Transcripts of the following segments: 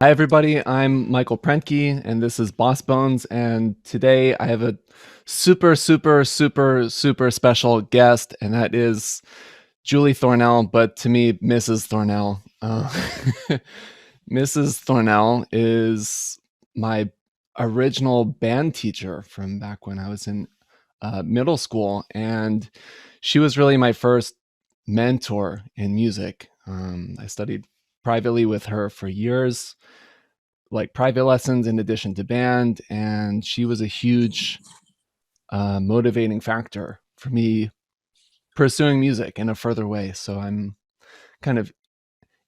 Hi, everybody. I'm Michael Prentke, and this is Boss Bones. And today I have a super special guest, and that is Juli Thornell, but to me, Mrs. Thornell. Mrs. Thornell is my original band teacher from back when I was in middle school, and she was really my first mentor in music. I studied privately with her for years, like private lessons in addition to band, and she was a huge motivating factor for me pursuing music in a further way. So I'm kind of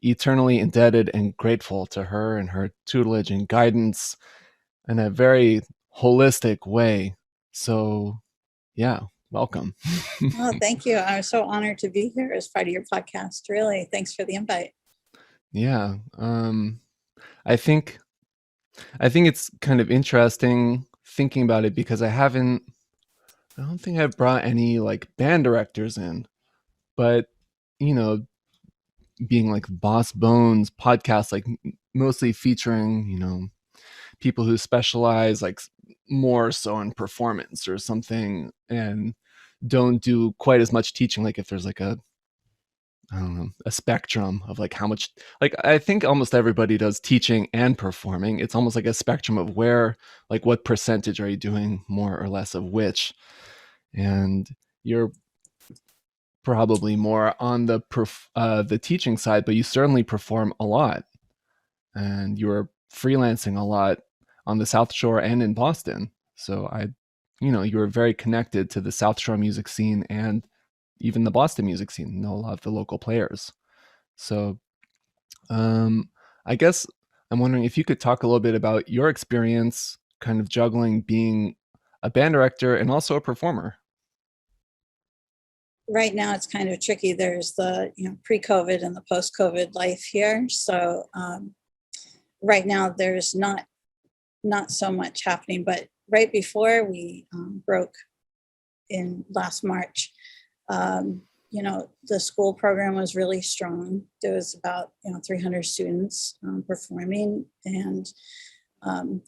eternally indebted and grateful to her and her tutelage and guidance in a very holistic way. So yeah, welcome. Oh, thank you. I'm so honored to be here as part of your podcast. Really, thanks for the invite. Yeah, I think I think it's kind of interesting thinking about it because I don't think I've brought any like band directors in, but you know, being like Boss Bones podcast, like mostly featuring, people who specialize like more so in performance or something and don't do quite as much teaching. Like if there's like I don't know, a spectrum of like how much, like I think almost everybody does teaching and performing. It's almost like a spectrum of where, like what percentage are you doing more or less of which. And you're probably more on the teaching side, but you certainly perform a lot, and you were freelancing a lot on the South Shore and in Boston. So you were very connected to the South Shore music scene and even the Boston music scene. You know a lot of the local players. So I guess I'm wondering if you could talk a little bit about your experience, kind of juggling being a band director and also a performer. Right now, it's kind of tricky. There's the pre-COVID and the post-COVID life here. So right now, there's not so much happening. But right before we broke in last March, the school program was really strong. There was about 300 students performing, and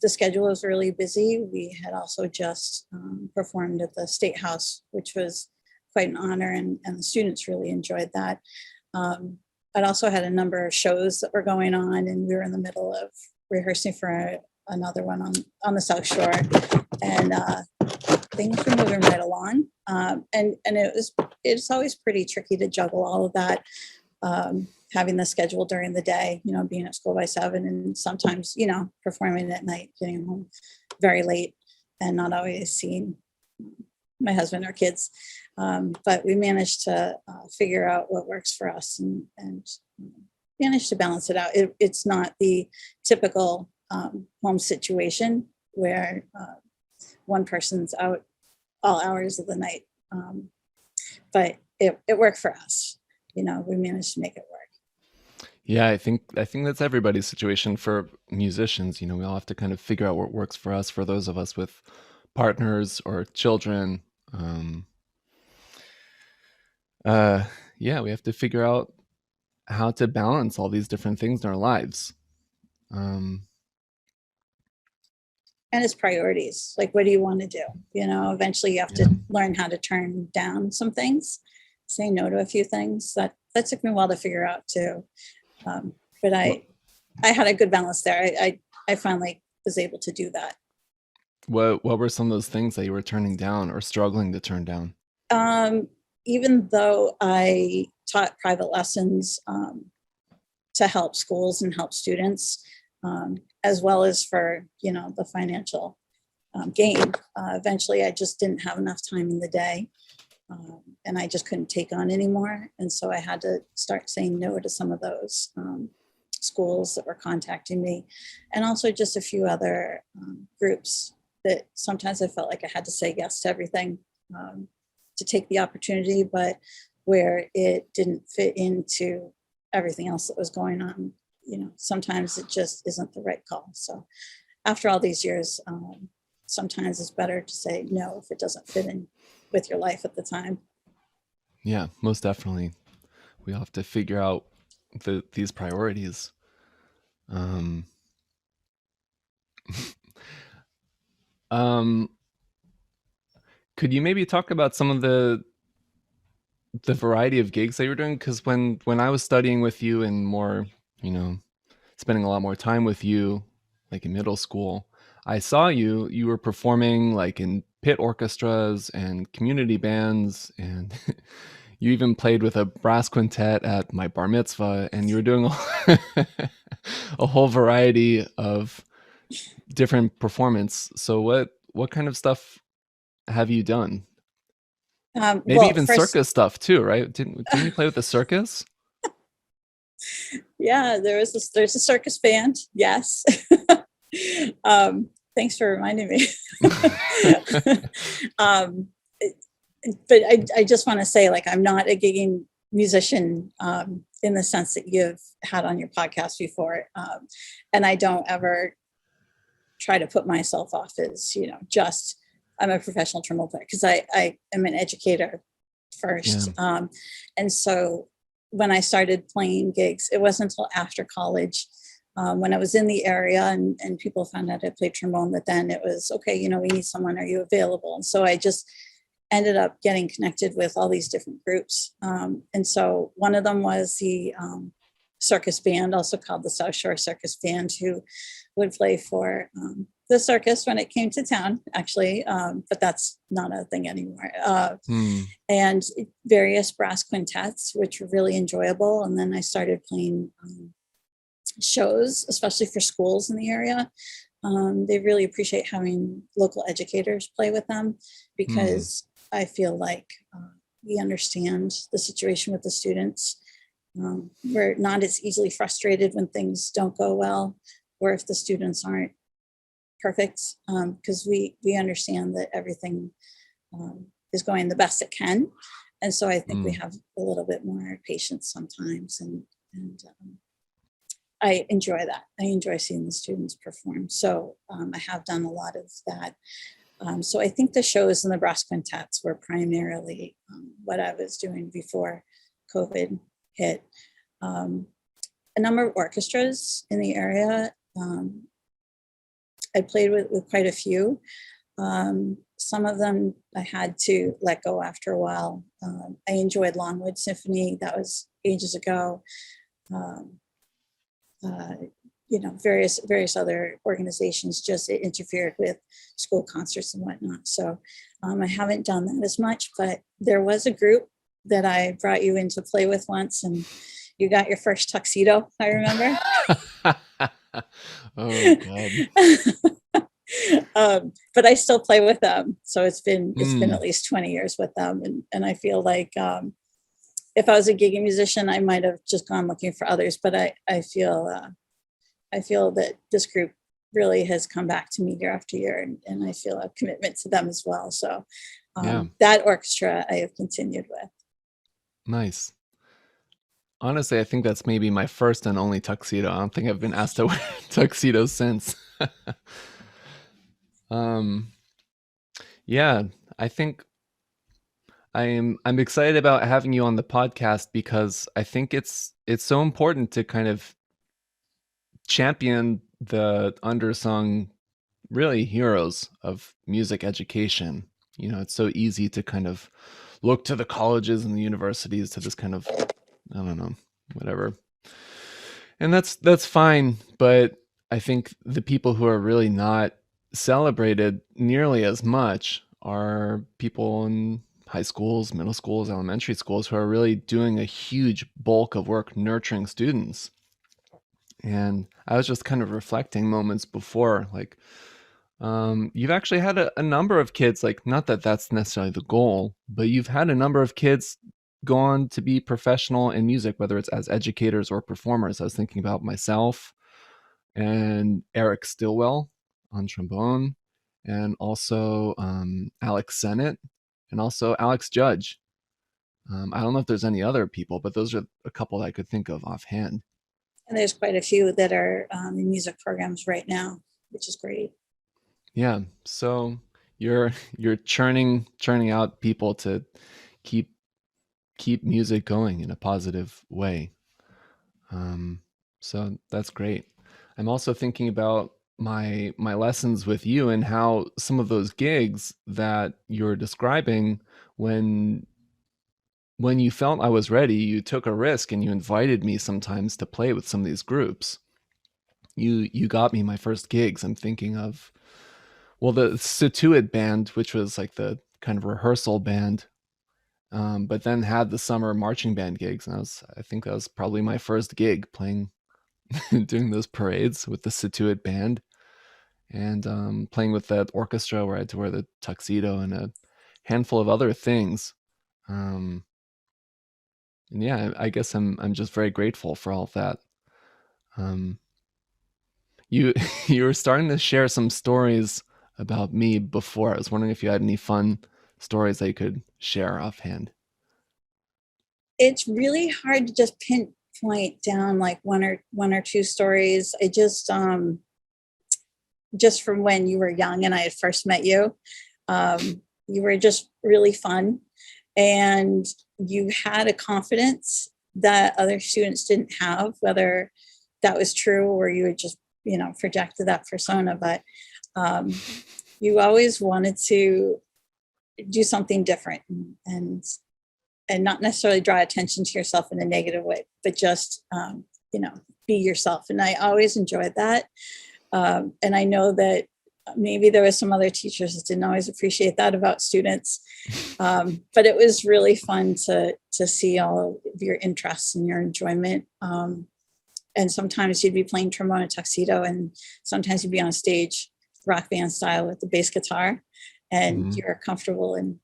the schedule was really busy. We had also just performed at the State House, which was quite an honor, and the students really enjoyed that. I'd also had a number of shows that were going on, and we were in the middle of rehearsing for another one on the South Shore, and things were moving right along. And it's always pretty tricky to juggle all of that, having the schedule during the day, being at school by 7, and sometimes, performing at night, getting home very late and not always seeing my husband or kids. But we managed to figure out what works for us, and managed to balance it out. It's not the typical home situation where one person's out all hours of the night. But it worked for us. We managed to make it work. Yeah, I think that's everybody's situation for musicians. We all have to kind of figure out what works for us. For those of us with partners or children, um, uh, yeah, we have to figure out how to balance all these different things in our lives. Um, And it's priorities. Like, what do you want to do? Eventually you have yeah, to learn how to turn down some things, say no to a few things. That took me a while to figure out too. But what I had a good balance there. I finally was able to do that. what were some of those things that you were turning down or struggling to turn down? Um, Even though I taught private lessons to help schools and help students, as well as for the financial gain, eventually I just didn't have enough time in the day, and I just couldn't take on anymore. And so I had to start saying no to some of those schools that were contacting me, and also just a few other groups that sometimes I felt like I had to say yes to everything, to take the opportunity, but where it didn't fit into everything else that was going on. Sometimes it just isn't the right call. So after all these years, sometimes it's better to say no if it doesn't fit in with your life at the time. Yeah, most definitely. We all have to figure out these priorities. Um, Um, could you maybe talk about some of the variety of gigs that you were doing? Because when I was studying with you and more, you know, spending a lot more time with you, like in middle school, I saw you were performing like in pit orchestras and community bands, and you even played with a brass quintet at my bar mitzvah, and you were doing a whole variety of different performance. So what kind of stuff have you done? Maybe Well, even first, circus stuff too, right? Didn't you play with the circus? yeah, there's a circus band. Yes. Thanks for reminding me. um, but I just want to say, like, I'm not a gigging musician in the sense that you've had on your podcast before. And I don't ever try to put myself off as, just I'm a professional trombone player because I am an educator Yeah. first. And so when I started playing gigs, it wasn't until after college when I was in the area and people found out I played trombone, that then it was, okay, we need someone. Are you available? And so I just ended up getting connected with all these different groups. And so one of them was the circus band, also called the South Shore Circus Band, who would play for the circus when it came to town, actually, but that's not a thing anymore. Hmm. And various brass quintets, which were really enjoyable. And then I started playing shows, especially for schools in the area. They really appreciate having local educators play with them Hmm. because I feel like we understand the situation with the students. We're not as easily frustrated when things don't go well or if the students aren't perfect, because we understand that everything is going the best it can. And so I think we Hmm. have a little bit more patience sometimes. And I enjoy that. I enjoy seeing the students perform. So I have done a lot of that. So I think the shows and the brass quintets were primarily what I was doing before COVID hit. Um, a number of orchestras in the area. I played with quite a few. Some of them I had to let go after a while. I enjoyed Longwood Symphony. That was ages ago. Um, uh, various other organizations just interfered with school concerts and whatnot. So I haven't done that as much, but there was a group that I brought you in to play with once, and you got your first tuxedo, I remember. Oh God. But I still play with them. So it's been Hmm. at least 20 years with them. And I feel like if I was a gigging musician, I might have just gone looking for others, but I feel that this group really has come back to me year after year, and I feel a commitment to them as well. So Yeah. that orchestra I have continued with. Nice. Honestly, I think that's maybe my first and only tuxedo. I don't think I've been asked to wear tuxedos since. um, yeah, I think I'm excited about having you on the podcast because I think it's so important to kind of champion the undersung really heroes of music education. It's so easy to kind of look to the colleges and the universities to this kind of, I don't know, whatever. And that's fine, but I think the people who are really not celebrated nearly as much are people in high schools, middle schools, elementary schools who are really doing a huge bulk of work nurturing students. And I was just kind of reflecting moments before, like, you've actually had a number of kids, like, not that that's necessarily the goal, but you've had a number of kids go on to be professional in music, whether it's as educators or performers. I was thinking about myself and Eric Stillwell on trombone, and also Alex Sennett, and also Alex Judge. I don't know if there's any other people, but those are a couple that I could think of offhand. And there's quite a few that are in music programs right now, which is great. Yeah. So you're churning out people to keep keep music going in a positive way. Um, so that's great. I'm also thinking about my lessons with you, and how some of those gigs that you're describing, when when you felt I was ready, you took a risk and you invited me sometimes to play with some of these groups. You got me my first gigs. I'm thinking of, well, the Situate band, which was like the kind of rehearsal band, but then had the summer marching band gigs, and I think that was probably my first gig playing doing those parades with the Situate band, and playing with that orchestra where I had to wear the tuxedo and a handful of other things. Um, and yeah, I guess I'm just very grateful for all of that. Um, you you were starting to share some stories about me before. I was wondering if you had any fun stories that you could share offhand. It's really hard to just pinpoint down like one or two stories. I just from when you were young and I had first met you, you were just really fun, and you had a confidence that other students didn't have, whether that was true or you had just, projected that persona. But um, you always wanted to do something different, and not necessarily draw attention to yourself in a negative way, but just, you know, be yourself. And I always enjoyed that. And I know that maybe there was some other teachers that didn't always appreciate that about students. But it was really fun to see all of your interests and your enjoyment. And sometimes you'd be playing trombone and tuxedo, and sometimes you'd be on stage rock band style with the bass guitar, and Mhm. you're comfortable in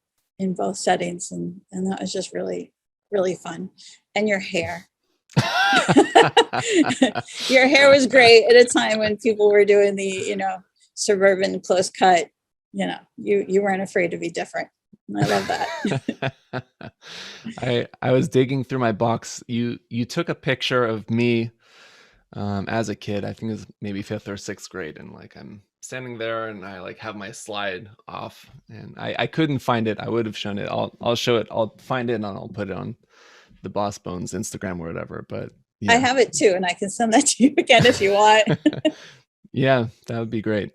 both settings. And that was just really, really fun. And your hair. Your hair was great at a time when people were doing the, suburban close cut. You weren't afraid to be different. And I love that. I was digging through my box. You took a picture of me as a kid. I think it was maybe fifth or sixth grade, and like I'm standing there and I like have my slide off, and I couldn't find it. I would have shown it. I'll show it. I'll find it and I'll put it on the Boss Bones Instagram or whatever. But I yeah. have it too, and I can send that to you again if you want. Yeah, that would be great.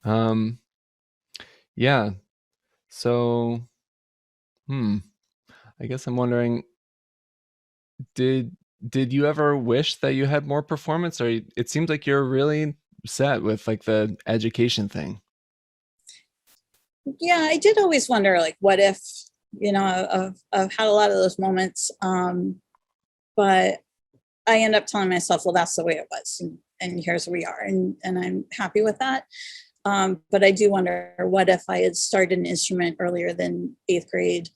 Um, yeah. So, hmm. I guess I'm wondering, did did you ever wish that you had more performance, or it seems like you're really set with like the education thing? Yeah, I did always wonder, like, what if, I've had a lot of those moments. But I end up telling myself, well, that's the way it was. And here's where we are. And I'm happy with that. But I do wonder, what if I had started an instrument earlier than eighth grade,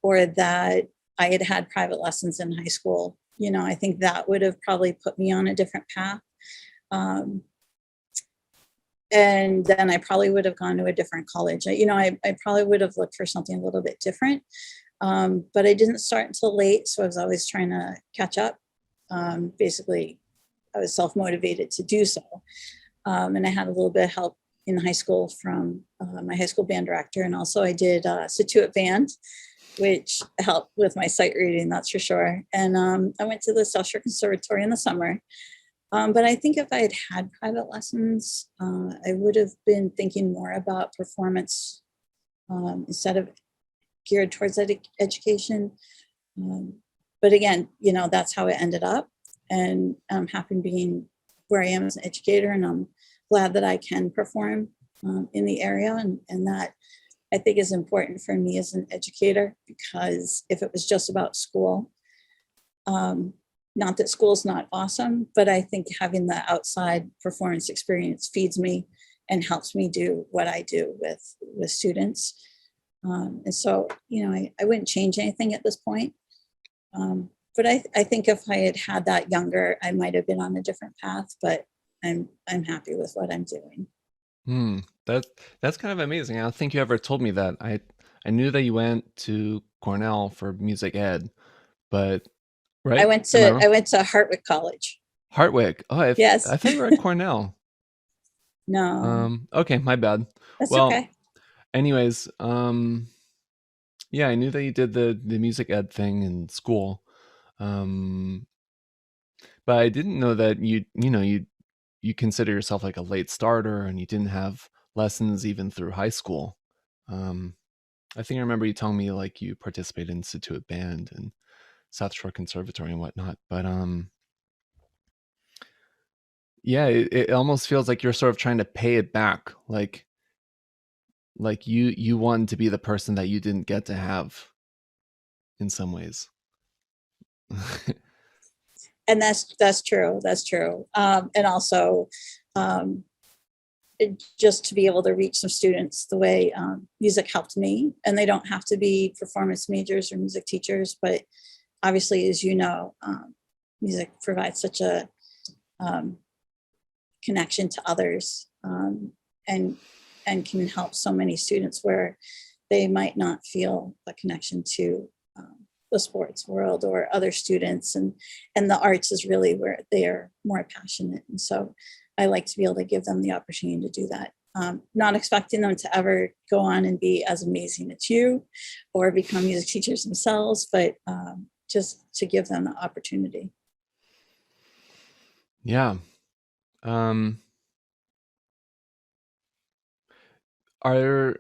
or that I had had private lessons in high school? I think that would have probably put me on a different path. Um, and then I probably would have gone to a different college. I probably would have looked for something a little bit different. But I didn't start until late. So I was always trying to catch up. Basically, I was self-motivated to do so. And I had a little bit of help in high school from my high school band director. And also I did Situate band, which helped with my sight reading, that's for sure. And I went to the South Shore Conservatory in the summer. But I think if I had private lessons, I would have been thinking more about performance, instead of geared towards education. Um, but again, that's how it ended up. And I'm happy being where I am as an educator, and I'm glad that I can perform in the area. And that, I think, is important for me as an educator, because if it was just about school, um, not that school's not awesome, but I think having the outside performance experience feeds me and helps me do what I do with students. And so, I wouldn't change anything at this point. But I think if I had had that younger, I might have been on a different path. But I'm happy with what I'm doing. Hmm. That that's kind of amazing. I don't think you ever told me that. I knew that you went to Cornell for music ed, but I right? went Am I to wrong? I went to Hartwick College. Hartwick. Oh, I Yes. thought you were at Cornell. No, Okay, my bad. that's Well, okay. anyways, yeah, I knew that you did the music ed thing in school. Um, but I didn't know that you you consider yourself like a late starter and you didn't have lessons even through high school. Um, I think I remember you telling me like you participated in Institute Band and South Shore Conservatory and whatnot. But yeah, it almost feels like you're sort of trying to pay it back, like you wanted to be the person that you didn't get to have in some ways. And that's true. That's true. And also, um, just to be able to reach some students the way music helped me. And they don't have to be performance majors or music teachers, but obviously, as you know, music provides such a um, connection to others, and can help so many students where they might not feel a connection to the sports world or other students, and the arts is really where they are more passionate. And so I like to be able to give them the opportunity to do that. Not expecting them to ever go on and be as amazing as you or become music teachers themselves, but just to give them the opportunity. Yeah. Um, are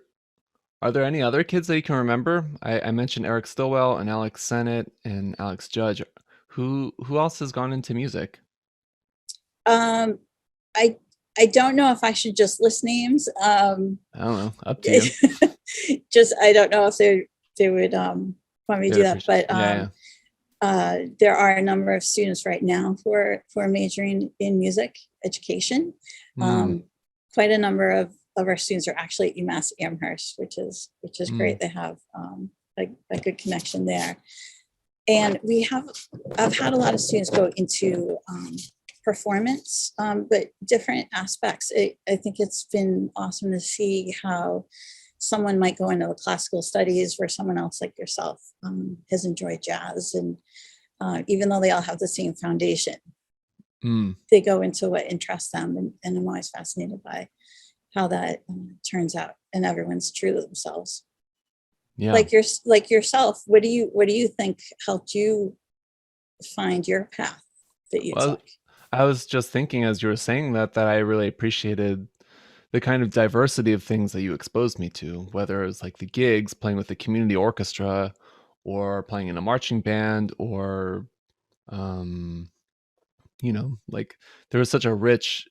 are there any other kids that you can remember? I mentioned Eric Stillwell and Alex Sennett and Alex Judge. Who else has gone into music? Um, I I don't know if I should just list names. I don't know. Up to you. Just I don't know if they would want me to They'd do that, appreciate. but Yeah, there are a number of students right now who are majoring in music education. yeah. Quite a number of our students are actually at UMass Amherst, which is Mm, great. They have a good connection there. And I've had a lot of students go into performance, but different aspects. I think it's been awesome to see how someone might go into the classical studies where someone else like yourself has enjoyed jazz. And even though they all have the same foundation, mm, they go into what interests them. And I'm always fascinated by how that turns out, and everyone's true to themselves. yeah. Like yourself, what do you think helped you find your path that you Well, took? I was just thinking as you were saying that I really appreciated the kind of diversity of things that you exposed me to, whether it was like the gigs, playing with the community orchestra, or playing in a marching band, or um, like there was such a rich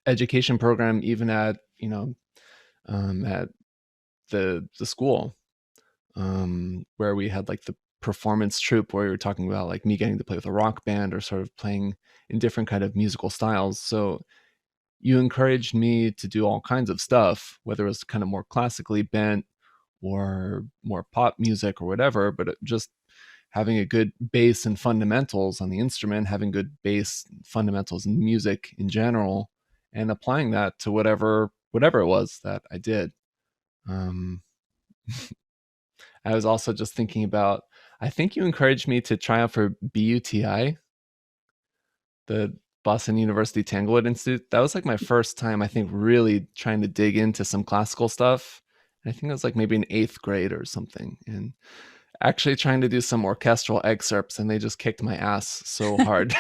education program even at at the school, where we had like the performance troupe where we were talking about like me getting to play with a rock band or sort of playing in different kind of musical styles. So you encouraged me to do all kinds of stuff, whether it was kind of more classically bent or more pop music or whatever, but just having a good base and fundamentals on the instrument, having good bass fundamentals in music in general, and applying that to whatever it was that I did. Um, I was also just thinking about, I think you encouraged me to try out for BUTI, the Boston University Tanglewood Institute. That was like my first time, I think, really trying to dig into some classical stuff. I think it was like maybe in eighth grade or something. And actually trying to do some orchestral excerpts, and they just kicked my ass so hard.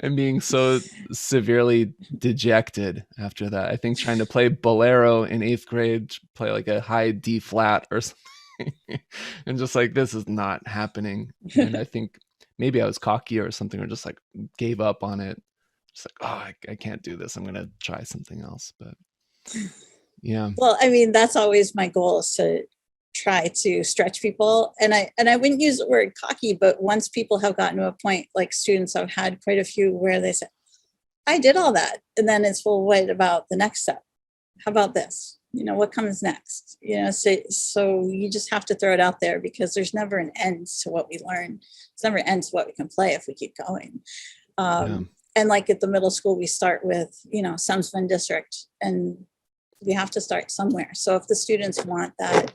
And being so severely dejected after that. I think trying to play bolero in eighth grade, play like a high D flat or something, and just like, this is not happening. And I think maybe I was cocky or something, or just like gave up on it. Just like, oh, I can't do this. I'm gonna try something else. But yeah. Well, I mean, that's always my goal, is to try to stretch people. And I wouldn't use the word cocky, but once people have gotten to a point, like students, I've had quite a few where they say, I did all that. And then it's, well, what about the next step? How about this? What comes next? So you just have to throw it out there, because there's never an end to what we learn. It's never an end to what we can play if we keep going. Yeah. And like at the middle school, we start with, Sums Fund District, and we have to start somewhere. So if the students want that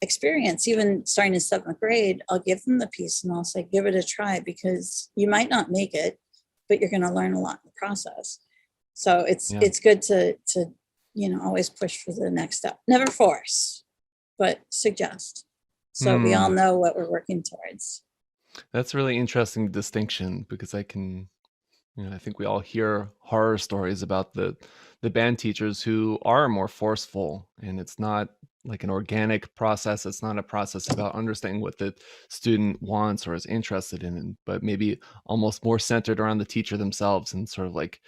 experience, even starting in seventh grade, I'll give them the piece and I'll say, give it a try, because you might not make it, but you're going to learn a lot in the process. So it's Yeah. it's good to always push for the next step. Never force, but suggest. So we all Hmm. know what we're working towards. That's a really interesting distinction, because I can I think we all hear horror stories about the band teachers who are more forceful, and it's not like an organic process. It's not a process about understanding what the student wants or is interested in, but maybe almost more centered around the teacher themselves, and sort of like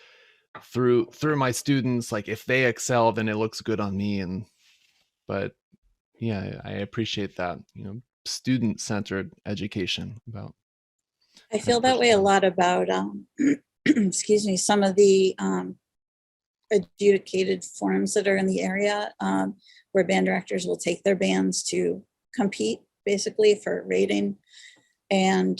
through my students, like if they excel, then it looks good on me. And but yeah, I appreciate that, student centered education about I kind feel of that pushing way a them. lot about, excuse me, some of the adjudicated forums that are in the area, where band directors will take their bands to compete basically for rating. And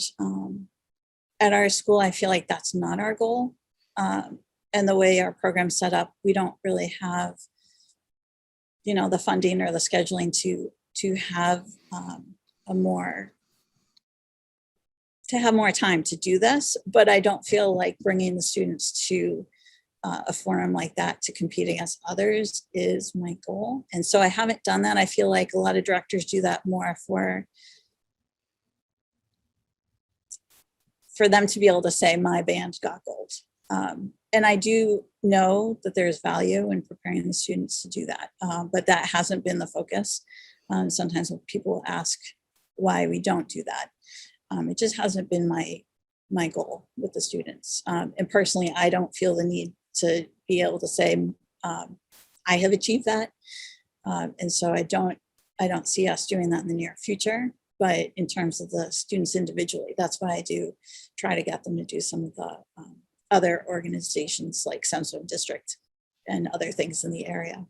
at our school, I feel like that's not our goal. And the way our program's set up, we don't really have, the funding or the scheduling to have a more to have more time to do this. But I don't feel like bringing the students to a forum like that to compete against others is my goal. And so I haven't done that. I feel like a lot of directors do that more for them to be able to say my band got gold. And I do know that there's value in preparing the students to do that, but that hasn't been the focus. Sometimes when people ask why we don't do that, it just hasn't been my goal with the students. And personally, I don't feel the need to be able to say I have achieved that, and so I don't see us doing that in the near future. But in terms of the students individually, that's why I do try to get them to do some of the other organizations like Sunstone District and other things in the area.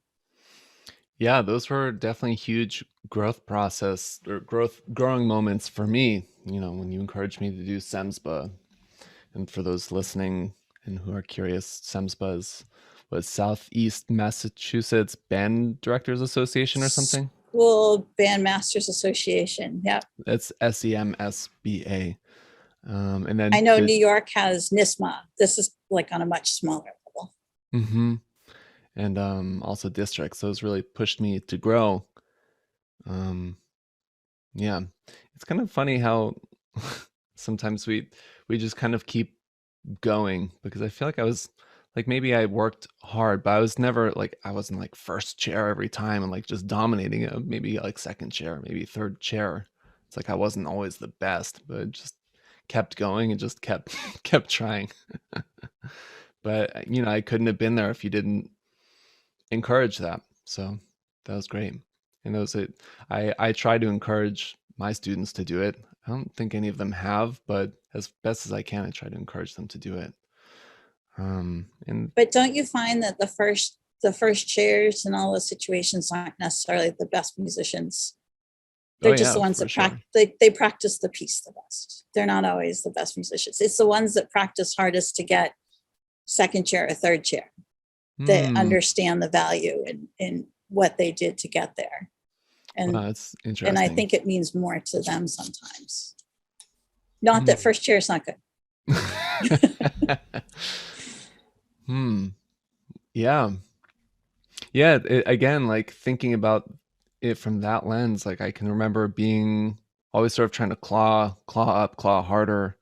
Yeah, those were definitely huge growth process or growing moments for me, when you encouraged me to do SEMSBA. And for those listening and who are curious, SEMSBA was Southeast Massachusetts Band Directors Association or something. School Bandmasters Association. Yeah. That's SEMSBA. And I then know New York has NISMA. This is like on a much smaller level. mm-hmm. And also districts. Those really pushed me to grow. Yeah, it's kind of funny how sometimes we just kind of keep going, because I feel like I was like, maybe I worked hard, but I was never like, I wasn't like first chair every time and like just dominating it. Maybe like second chair, maybe third chair. It's like I wasn't always the best, but just kept going and just kept kept trying. But I couldn't have been there if you didn't encourage that. So that was great. And those it I try to encourage my students to do it. I don't think any of them have, but as best as I can, I try to encourage them to do it. And But don't you find that the first chairs in all those situations aren't necessarily the best musicians? oh They're just the yeah, ones for that sure. they practice the piece the best. They're not always the best musicians. It's the ones that practice hardest to get second chair or third chair that Hmm. understand the value in what they did to get there. Wow, And that's and I interesting. think it means more to them sometimes. Not that Hmm. first chair is not good. hmm. Yeah. Yeah. Again, like thinking about it from that lens, like I can remember being always sort of trying to claw up, claw harder.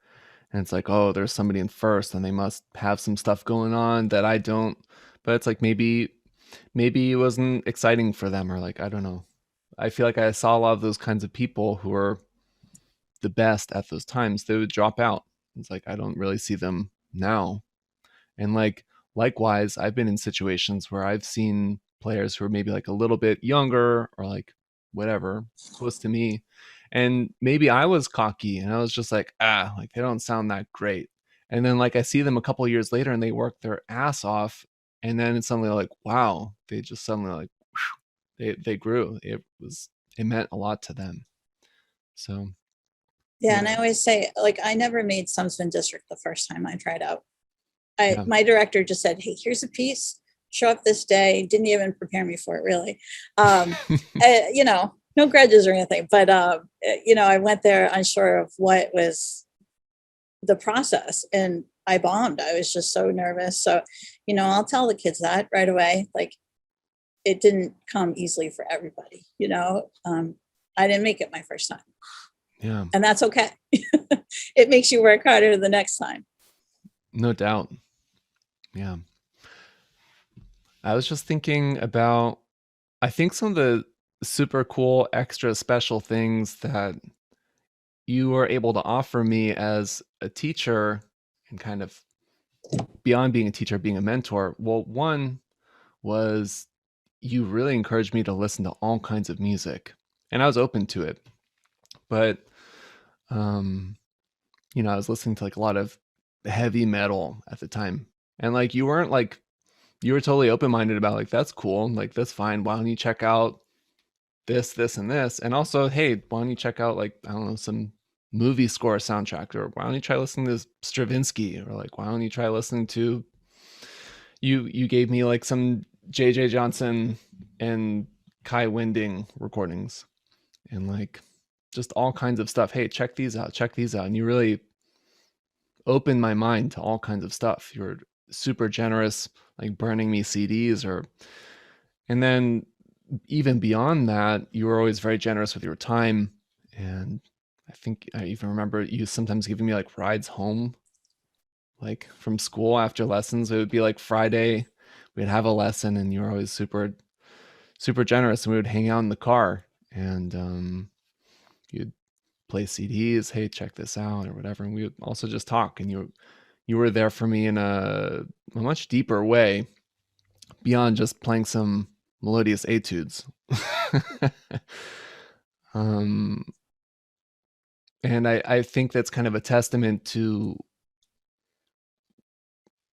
And it's like, oh, there's somebody in first and they must have some stuff going on that I don't. But it's like maybe it wasn't exciting for them, or like, I don't know. I feel like I saw a lot of those kinds of people who are the best at those times. They would drop out. It's like I don't really see them now. And like likewise, I've been in situations where I've seen players who are maybe like a little bit younger or like whatever, close to me. And maybe I was cocky and I was just like, like they don't sound that great. And then like I see them a couple of years later and they work their ass off. And then it's suddenly like, wow, they just suddenly like they grew. It meant a lot to them. So Yeah, and yeah, I always say, like, I never made Sumsman District the first time I tried out. yeah. My director just said, "Hey, here's a piece. Show up this day." Didn't even prepare me for it, really. No grudges or anything, but I went there unsure of what was the process, and I bombed. I was just so nervous. So, I'll tell the kids that right away. Like, it didn't come easily for everybody. I didn't make it my first time, Yeah. and that's okay. It makes you work harder the next time. No doubt. Yeah. I was just thinking about, I think some of the super cool, extra special things that you were able to offer me as a teacher and kind of beyond being a teacher, being a mentor. Well, one was you really encouraged me to listen to all kinds of music, and I was open to it. But, um, I was listening to like a lot of heavy metal at the time. And like, you weren't like, you were totally open minded about like, that's cool. Like, that's fine. Why don't you check out this, and this? And also, hey, why don't you check out like, I don't know, some movie score soundtrack, or why don't you try listening to Stravinsky, or like, why don't you try listening to, you gave me like some JJ Johnson and Kai Winding recordings, and like just all kinds of stuff. Hey, check these out, check these out. And you really opened my mind to all kinds of stuff. You were super generous, like burning me CDs, or, and then even beyond that, you were always very generous with your time. And I think I even remember you sometimes giving me like rides home, like from school after lessons. It would be like Friday, we'd have a lesson, and you were always super generous, and we would hang out in the car, and you'd play CDs. Hey, check this out, or whatever. And we would also just talk, and you were there for me in a much deeper way beyond just playing some melodious etudes. um, and I think that's kind of a testament to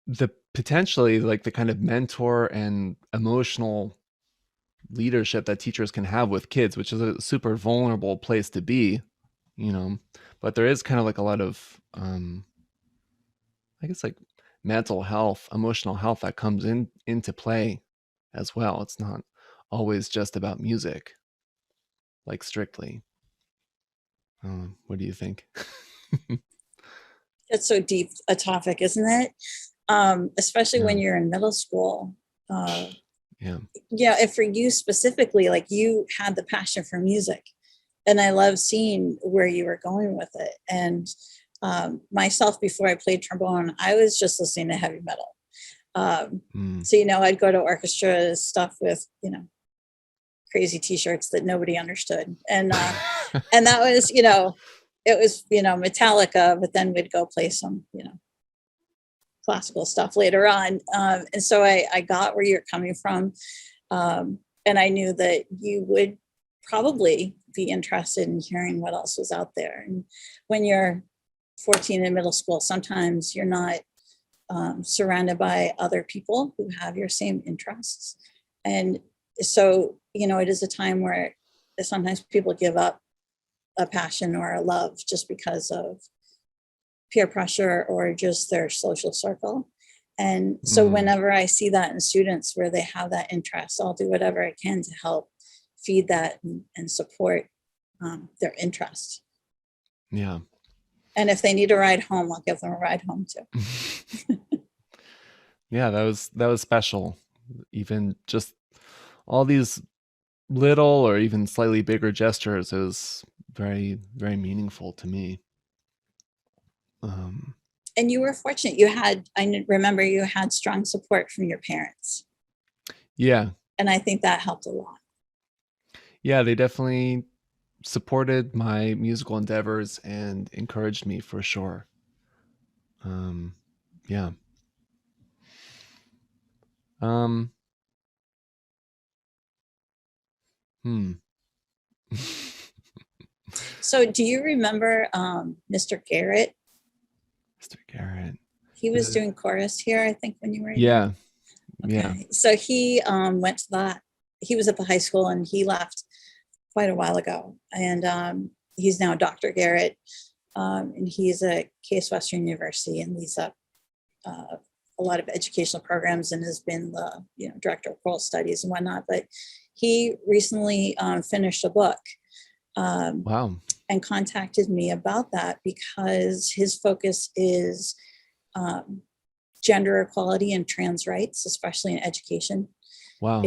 the potentially like the kind of mentor and emotional leadership that teachers can have with kids, which is a super vulnerable place to be, you know. But there is kind of like a lot of I guess like mental health, emotional health that comes into play as well. It's not always just about music, like strictly. What do you think? It's so deep a topic, isn't it? Especially Yeah, when you're in middle school. yeah. Yeah, and for you specifically, like you had the passion for music, and I love seeing where you were going with it. And myself, before I played trombone, I was just listening to heavy metal. Mm. So I'd go to orchestra stuff with crazy T-shirts that nobody understood, and that was it was Metallica, but then we'd go play some classical stuff later on. And so I got where you're coming from. And I knew that you would probably be interested in hearing what else was out there. And when you're 14 in middle school, sometimes you're not surrounded by other people who have your same interests. And so, it is a time where sometimes people give up a passion or a love just because of peer pressure or just their social circle. And so Mm. whenever I see that in students where they have that interest, I'll do whatever I can to help feed that and support their interest. Yeah. And if they need a ride home, I'll give them a ride home too. Yeah, that was special. Even just all these little or even slightly bigger gestures is very, very meaningful to me. Um, And you were fortunate. I remember you had strong support from your parents. yeah, And I think that helped a lot. yeah, they definitely supported my musical endeavors and encouraged me for sure. Um, yeah. Um, hmm. So do you remember Mr. Garrett? Mr. Garrett. He was Uh, doing chorus here, I think, when you were young. yeah, yeah. Okay. So he went to he was at the high school and he left quite a while ago. And he's now Dr. Garrett. And he's at Case Western University and leads up a lot of educational programs and has been the director of choral studies and whatnot. But he recently finished a book um, Wow. and contacted me about that because his focus is um, gender equality and trans rights, especially in education. Wow.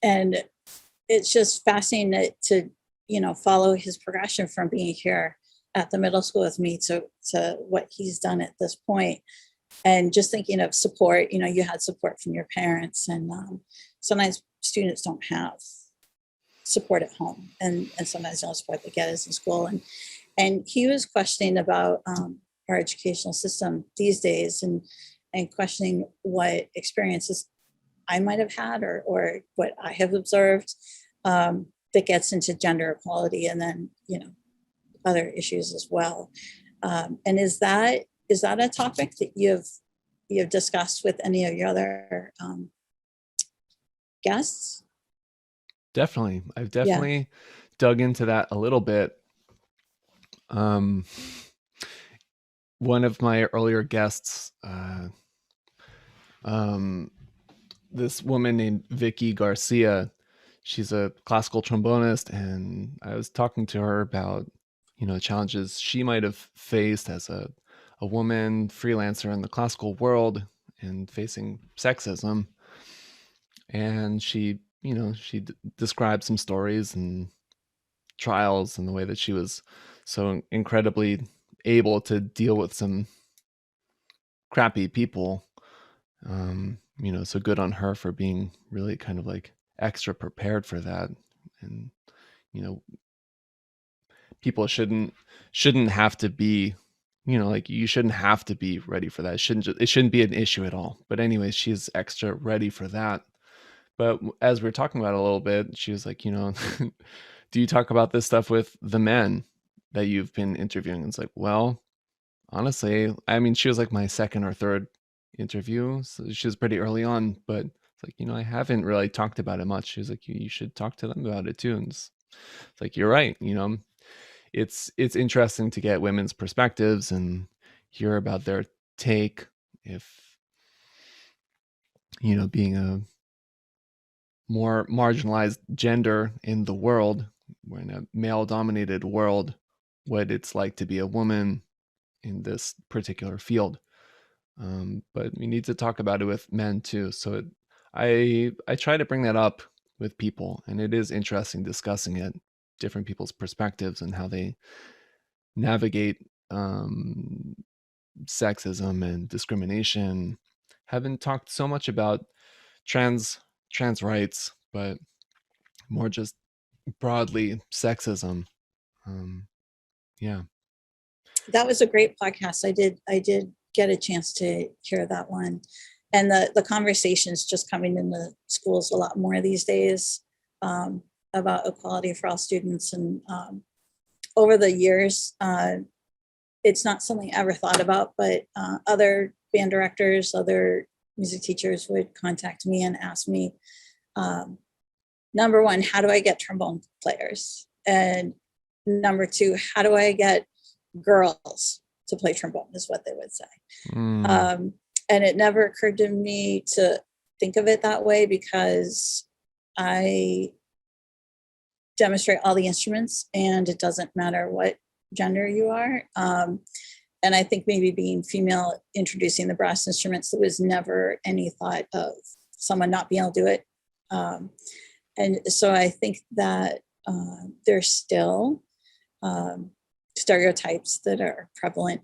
And it's just fascinating to follow his progression from being here at the middle school with me to what he's done at this point. And just thinking of support, you had support from your parents, and sometimes students don't have support at home, and sometimes the only support they get is in school. And he was questioning about our educational system these days, and questioning what experiences I might have had, or what I have observed, that gets into gender equality, and then other issues as well. And is that a topic that you've discussed with any of your other guests? Definitely. I've Yeah. definitely dug into that a little bit. Um, One of my earlier guests, um, this woman named Vicky Garcia, she's a classical trombonist, and I was talking to her about, challenges she might have faced as a woman freelancer in the classical world and facing sexism. And she described some stories and trials and the way that she was so incredibly able to deal with some crappy people. So good on her for being really kind of like extra prepared for that. And you know, people shouldn't have to be, like you shouldn't have to be ready for that. It shouldn't be an issue at all. But anyways, she's extra ready for that. But as we are talking about it a little bit, she was like, do you talk about this stuff with the men that you've been interviewing? And it's like, well, honestly, I mean, she was like my second or third interview, so she was pretty early on. But it's like, I haven't really talked about it much. She was like, you should talk to them about it too. And it's like, you're right. It's interesting to get women's perspectives and hear about their take. If being a more marginalized gender in the world, we're in a male dominated world, what it's like to be a woman in this particular field. But we need to talk about it with men too. So I try to bring that up with people, and it is interesting discussing it, different people's perspectives and how they navigate sexism and discrimination. Haven't talked so much about trans rights, but more just broadly sexism. Um, yeah. That was a great podcast. I did get a chance to hear that one. And the conversations just coming into schools a lot more these days, about equality for all students. And over the years, it's not something I ever thought about, but other band directors, other music teachers would contact me and ask me, number one, how do I get trombone players? And number two, how do I get girls to play trombone, is what they would say. Mm, And it never occurred to me to think of it that way, because I demonstrate all the instruments and it doesn't matter what gender you are. And I think maybe being female, introducing the brass instruments, there was never any thought of someone not being able to do it. And so I think that there's still stereotypes that are prevalent,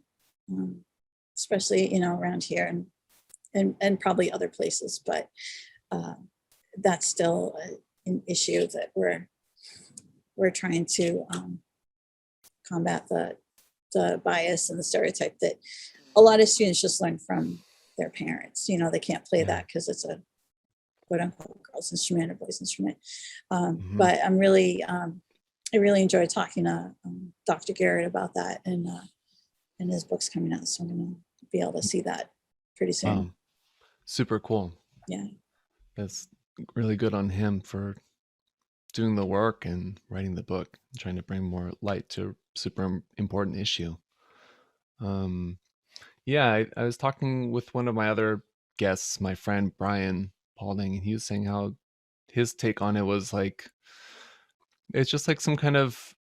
especially around here, and probably other places, but that's still an issue that we're trying to combat, the bias and the stereotype that a lot of students just learn from their parents. They can't play yeah. that because it's a quote unquote girl's instrument or boy's instrument. Mm-hmm. But I really enjoyed talking to Dr. Garrett about that, and his book's coming out, so I'm going to be able to see that pretty soon. Wow. Super cool. Yeah. That's really good on him for doing the work and writing the book, and trying to bring more light to a super important issue. Yeah, I was talking with one of my other guests, my friend Brian Paulding, and he was saying how his take on it was like, it's just like some kind of,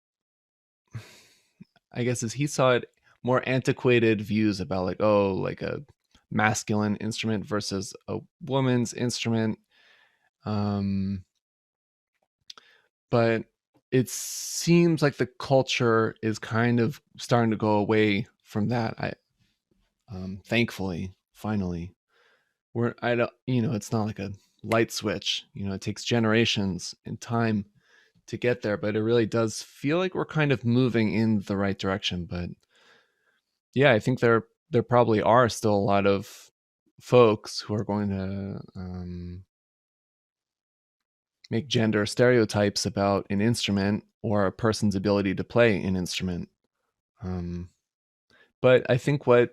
I guess as he saw it, more antiquated views about like, oh, like a masculine instrument versus a woman's instrument. But it seems like the culture is kind of starting to go away from that. Thankfully, finally, I don't, it's not like a light switch. It takes generations and time to get there, but it really does feel like we're kind of moving in the right direction. But yeah, I think there probably are still a lot of folks who are going to make gender stereotypes about an instrument or a person's ability to play an instrument. Um, but I think what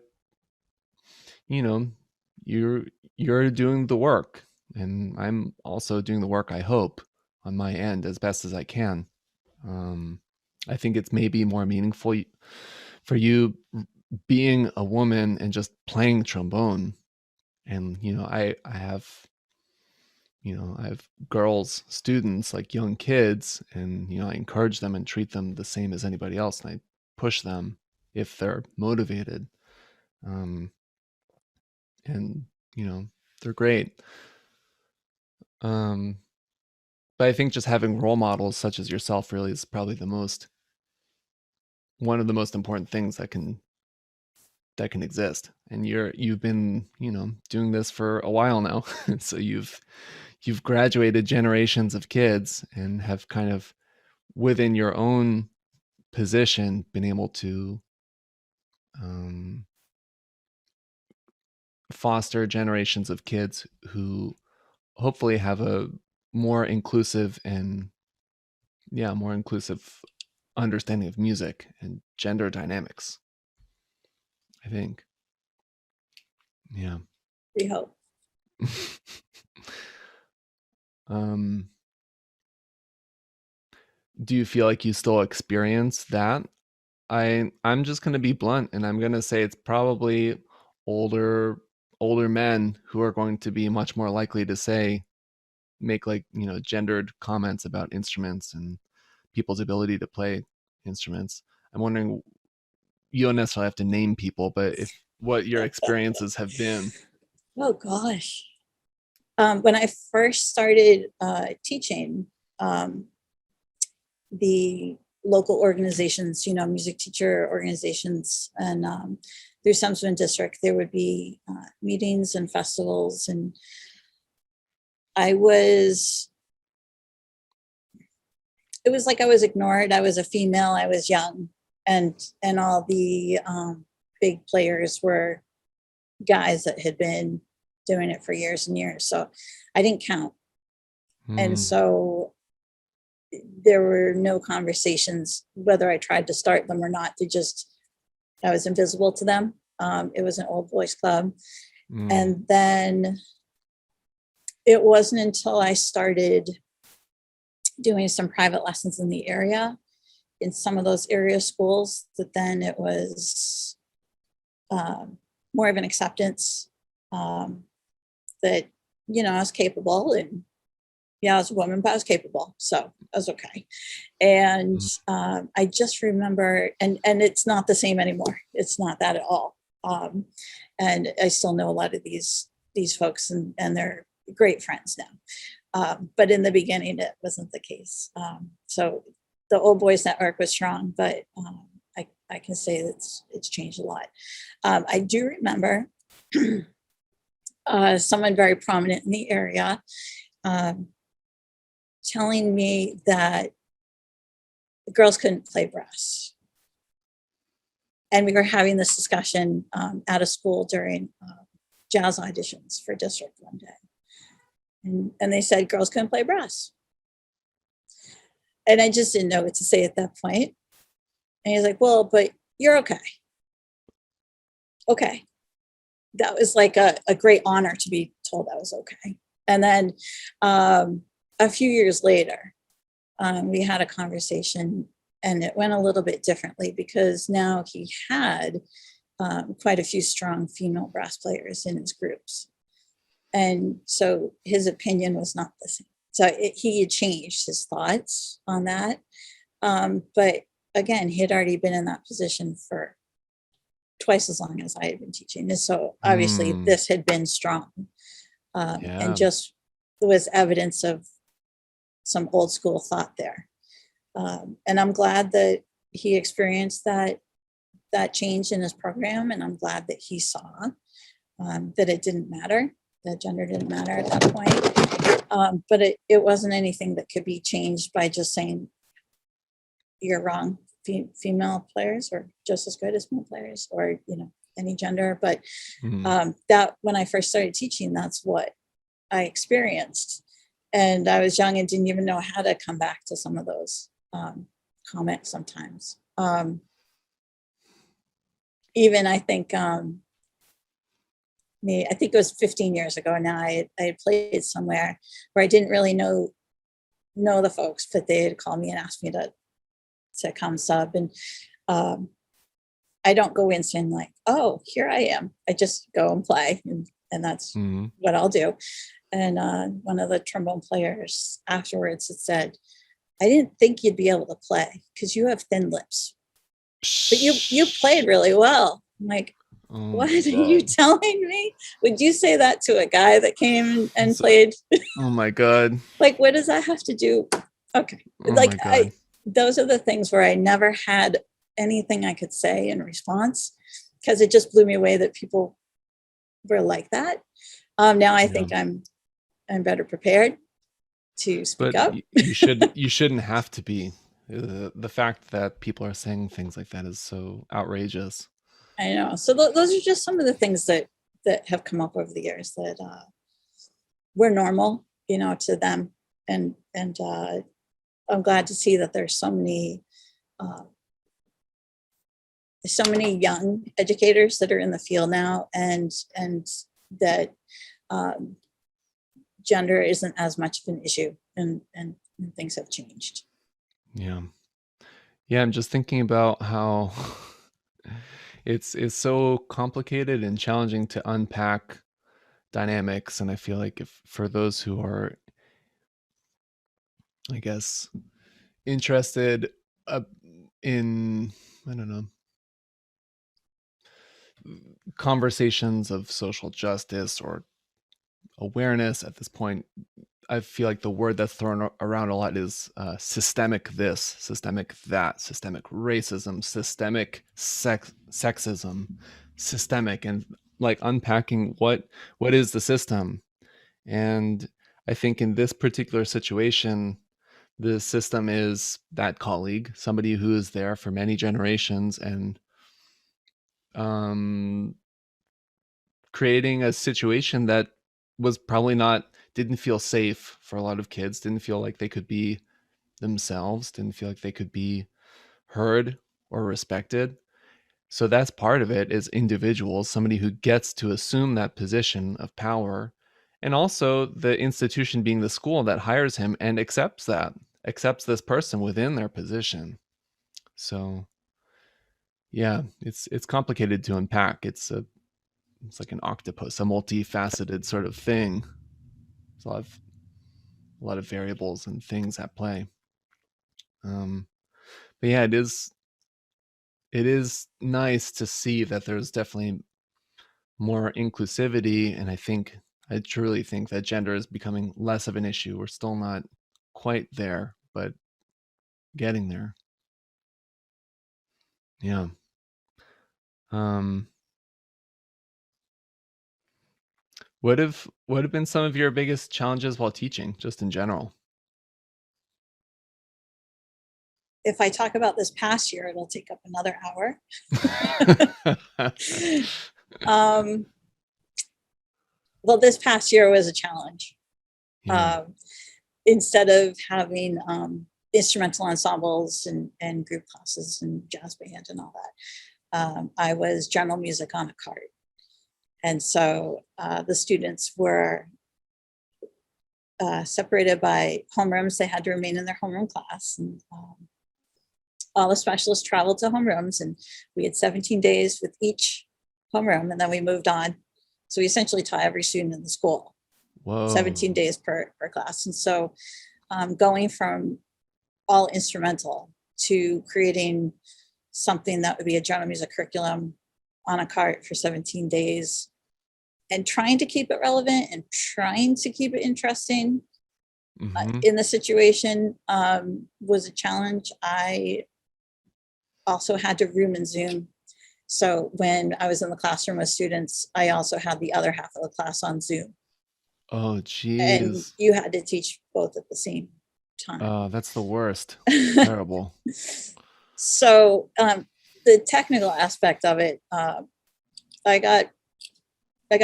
you know, you're you're doing the work, and I'm also doing the work. I hope on my end as best as I can. Um, I think it's maybe more meaningful for you being a woman and just playing trombone. And I have girls, students, like young kids, and I encourage them and treat them the same as anybody else, and I push them if they're motivated. Um, and they're great. Um, but I think just having role models such as yourself really is probably the most one of the most important things that can exist. And you've been doing this for a while now, so you've graduated generations of kids and have kind of within your own position been able to um, foster generations of kids who hopefully have a more inclusive and more inclusive understanding of music and gender dynamics, I think. Yeah. We hope. um do you feel like you still experience that? I'm just going to be blunt, and I'm going to say it's probably older older men who are going to be much more likely to make like gendered comments about instruments and people's ability to play instruments. I'm wondering, you don't necessarily have to name people, but if what your experiences have been. Oh gosh. When I first started teaching, the local organizations, music teacher organizations, and through Sunderland District, there would be meetings and festivals, and I was, it was like I was ignored. I was a female, I was young, and all the big players were guys that had been doing it for years and years. So I didn't count. And Hmm. so there were no conversations, whether I tried to start them or not. I was invisible to them. It was an old boys club. Hmm. And then it wasn't until I started doing some private lessons in the area, in some of those area schools, that then it was more of an acceptance, um, that, I was capable, and yeah, I was a woman, but I was capable. So I was okay. And I just remember, and it's not the same anymore. It's not that at all. And I still know a lot of these folks, and they're great friends now. But in the beginning, it wasn't the case. So the Old Boys Network was strong, but I can say that it's changed a lot. I do remember someone very prominent in the area um, telling me that the girls couldn't play brass. And we were having this discussion at a school during jazz auditions for district one day. And they said girls couldn't play brass. And I just didn't know what to say at that point. And he's like, well, but you're okay. Okay. That was like a great honor to be told I was okay. And then a few years later, we had a conversation, and it went a little bit differently because now he had quite a few strong female brass players in his groups. And so his opinion was not the same. So he had changed his thoughts on that. But again, he had already been in that position for twice as long as I had been teaching. And so obviously Hmm. this had been strong, and Yeah. just there was evidence of some old school thought there. And I'm glad that he experienced that change in his program. And I'm glad that he saw that it didn't matter, that gender didn't matter at that point. But it wasn't anything that could be changed by just saying, you're wrong. Female players are just as good as male players, or, any gender. But that when I first started teaching, that's what I experienced. And I was young and didn't even know how to come back to some of those comments sometimes. Even I think, I think it was 15 years ago now, I had played somewhere where I didn't really know the folks, but they had called me and asked me to come sub. And I don't go in saying like, oh, here I am. I just go and play. And that's what I'll do. And one of the trombone players afterwards had said, I didn't think you'd be able to play because you have thin lips, but you played really well. I'm like, what are you telling me? Would you say that to a guy that came and played? Oh my God. Like, what does that have to do? Okay. Oh like, my God. Those are the things where I never had anything I could say in response, because it just blew me away that people were like that. Now I think I'm better prepared to speak up. you shouldn't have to be. The fact that people are saying things like that is so outrageous. I know. So those are just some of the things that have come up over the years that were normal, to them. And I'm glad to see that there's so many young educators that are in the field now, and that gender isn't as much of an issue, and things have changed. Yeah. I'm just thinking about how it's so complicated and challenging to unpack dynamics, and I feel like if for those who are, I guess, interested in, I don't know, conversations of social justice or awareness at this point, I feel like the word that's thrown around a lot is systemic this, systemic that, systemic racism, systemic sexism, systemic, and like unpacking what is the system. And I think in this particular situation, the system is that colleague, somebody who is there for many generations, and creating a situation that was probably didn't feel safe for a lot of kids, didn't feel like they could be themselves, didn't feel like they could be heard or respected. So that's part of it, is individuals, somebody who gets to assume that position of power, and also the institution being the school that hires him and accepts this person within their position. So yeah, it's complicated to unpack. It's like an octopus, a multifaceted sort of thing. There's a lot of variables and things at play. But yeah, it is nice to see that there's definitely more inclusivity, and I truly think that gender is becoming less of an issue. We're still not quite there, but getting there. Yeah. What have been some of your biggest challenges while teaching, just in general? If I talk about this past year, it'll take up another hour. Well, this past year was a challenge. Yeah. Instead of having instrumental ensembles and group classes and jazz band and all that, I was general music on a cart. And so the students were separated by homerooms. They had to remain in their homeroom class. And all the specialists traveled to homerooms, and we had 17 days with each homeroom, and then we moved on. So we essentially taught every student in the school. Whoa. 17 days per class. And so going from all instrumental to creating something that would be a general music curriculum on a cart for 17 days, and trying to keep it relevant and trying to keep it interesting, Mm-hmm. In the situation was a challenge. I also had to room and Zoom. So when I was in the classroom with students, I also had the other half of the class on Zoom. Oh, And geez. you had to teach both at the same time. That's the worst. Terrible. So the technical aspect of it, I got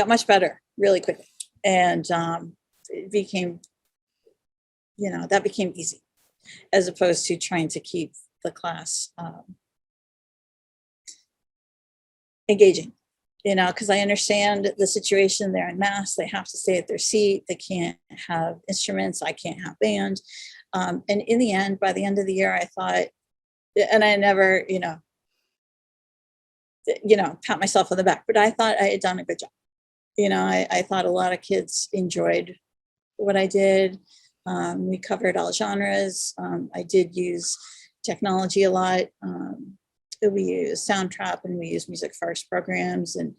much better really quickly, and it became, that became easy, as opposed to trying to keep the class engaging. Because I understand the situation. They're in mass. They have to stay at their seat. They can't have instruments. I can't have band. And in the end, by the end of the year, I thought, and I never, pat myself on the back, but I thought I had done a good job. I thought a lot of kids enjoyed what I did. We covered all genres. I did use technology a lot. We use Soundtrap and we use Music First programs, and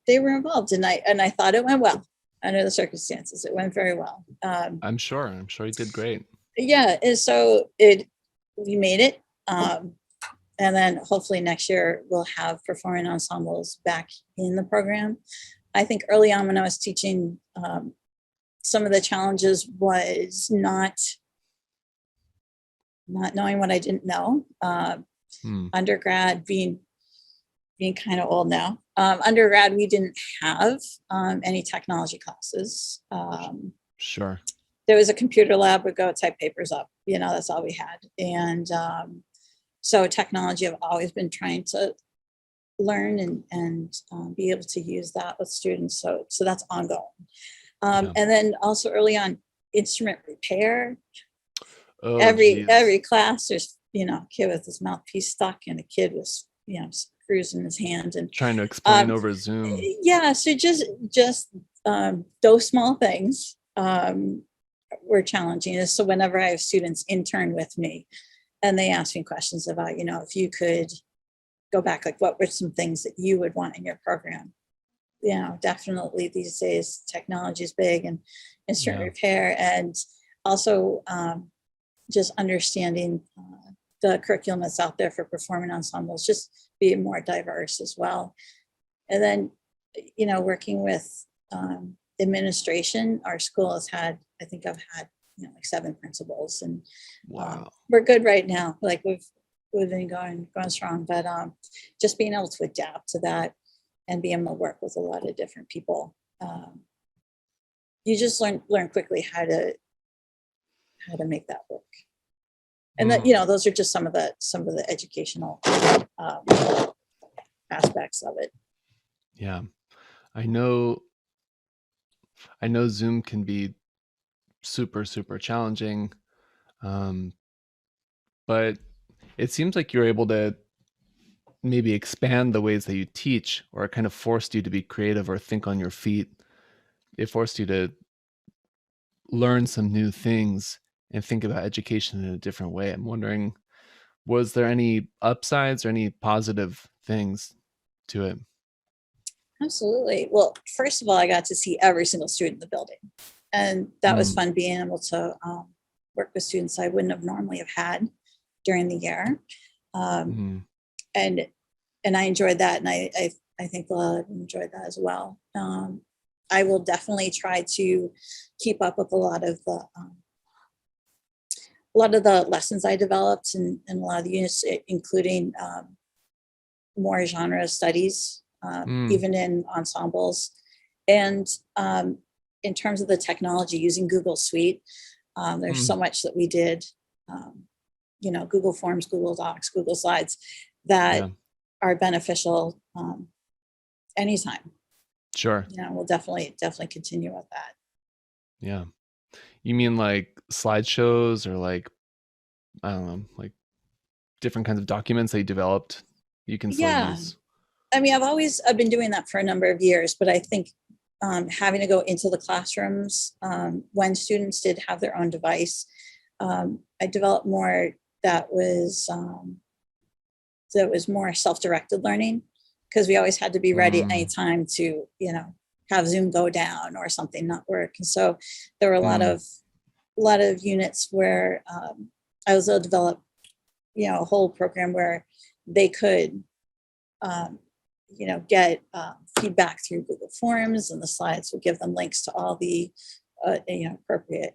they were involved. And I thought it went well under the circumstances. It went very well. I'm sure. I'm sure you did great. Yeah, and so we made it. And then hopefully next year we'll have performing ensembles back in the program. I think early on when I was teaching, some of the challenges was not knowing what I didn't know. Undergrad, being kind of old now. Undergrad, we didn't have any technology classes. Sure. There was a computer lab, we'd go type papers up, that's all we had. And so technology, I've always been trying to learn and be able to use that with students. So that's ongoing. Yeah. And then also early on, instrument repair. Oh, every geez. class, there's a kid with his mouthpiece stuck, and a kid was screws in his hand, and Trying to explain over Zoom. yeah. So just those small things were challenging. And so whenever I have students intern with me, and they ask me questions about, if you could go back, like what were some things that you would want in your program? Definitely these days technology is big, and instrument repair, and also just understanding the curriculum that's out there for performing ensembles, just being more diverse as well. And then, working with administration, our school has had, I think I've had, like 7 principals, and Wow. we're good right now. Like we've been going strong, but just being able to adapt to that and be able to work with a lot of different people. You just learn quickly how to make that work. And that, those are just some of the educational aspects of it. Yeah. I know Zoom can be super, super challenging. But it seems like you're able to maybe expand the ways that you teach, or it kind of forced you to be creative or think on your feet. It forced you to learn some new things and think about education in a different way. I'm wondering, was there any upsides or any positive things to it? Absolutely. Well, first of all, I got to see every single student in the building, and that was fun, being able to work with students I wouldn't have normally have had during the year. And I enjoyed that, and I think they'll enjoy that as well. I will definitely try to keep up with a lot of the lessons I developed, and a lot of the units, including more genre studies, even in ensembles. And in terms of the technology, using Google Suite, there's so much that we did, Google Forms, Google Docs, Google Slides, that are beneficial anytime. Sure. We'll definitely continue with that. Yeah. You mean like slideshows, or like, I don't know, like different kinds of documents that you developed you can still use? I mean, I've been doing that for a number of years, but I think having to go into the classrooms when students did have their own device, I developed more that was more self-directed learning, because we always had to be ready at any time to, have Zoom go down or something not work. And so there were a lot of lot of units where I was able to develop, a whole program where they could, get feedback through Google Forms, and the slides would give them links to all the, appropriate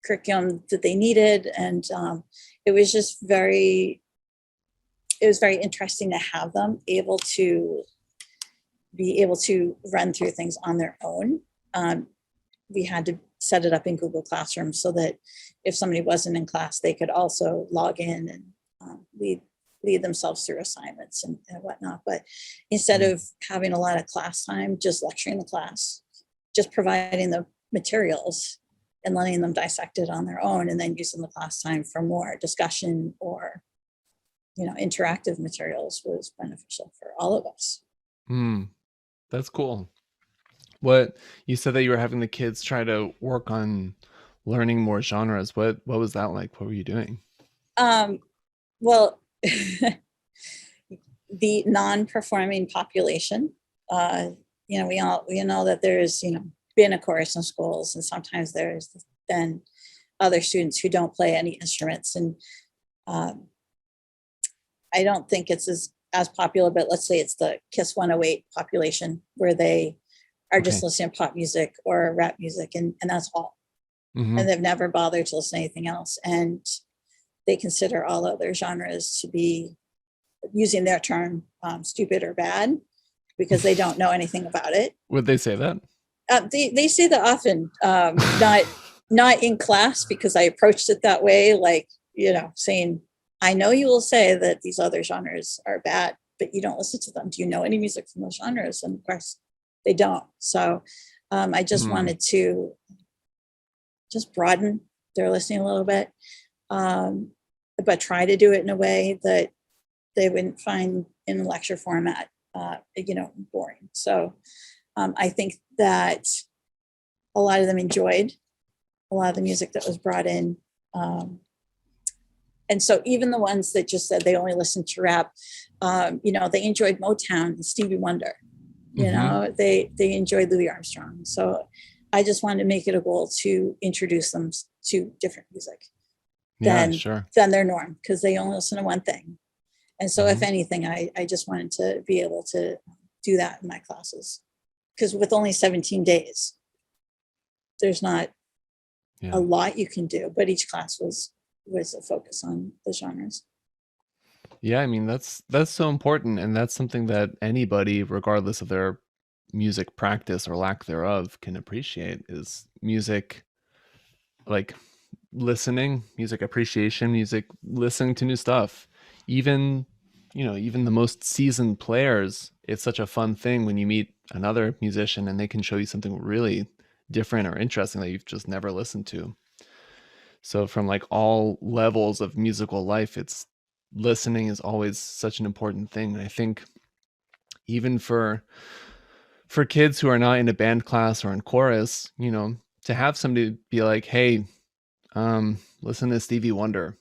curriculum that they needed. And it was just very interesting to have them able to run through things on their own. We had to set it up in Google Classroom so that if somebody wasn't in class, they could also log in and lead themselves through assignments and whatnot. But instead of having a lot of class time, just lecturing the class, just providing the materials and letting them dissect it on their own, and then using the class time for more discussion or, interactive materials was beneficial for all of us. That's cool. What you said that you were having the kids try to work on learning more genres. What was that like? What were you doing? Well, the non-performing population, we know that there's, been a chorus in schools, and sometimes there's been other students who don't play any instruments. And I don't think it's as popular, but let's say it's the KISS 108 population, where they are just listening to pop music or rap music, and that's all. And they've never bothered to listen to anything else. And they consider all other genres to be, using their term, stupid or bad, because they don't know anything about it. Would they say that? They say that often, not in class, because I approached it that way, like, saying, I know you will say that these other genres are bad, but you don't listen to them. Do you know any music from those genres? And of course they don't. So I just wanted to just broaden their listening a little bit, but try to do it in a way that they wouldn't find in a lecture format, boring. So I think that a lot of them enjoyed a lot of the music that was brought in. And so even the ones that just said they only listened to rap, they enjoyed Motown and Stevie Wonder. They enjoyed Louis Armstrong. So I just wanted to make it a goal to introduce them to different music than their norm, because they only listen to one thing. And so if anything, I just wanted to be able to do that in my classes, because with only 17 days, there's not a lot you can do, but each class was a focus on the genres. Yeah, I mean, that's so important, and that's something that anybody, regardless of their music practice or lack thereof, can appreciate, is music, like listening, music appreciation, music, listening to new stuff. Even the most seasoned players, it's such a fun thing when you meet another musician and they can show you something really different or interesting that you've just never listened to. So from like all levels of musical life, it's listening is always such an important thing. And I think even for kids who are not in a band class or in chorus, to have somebody be like, hey, listen to Stevie Wonder.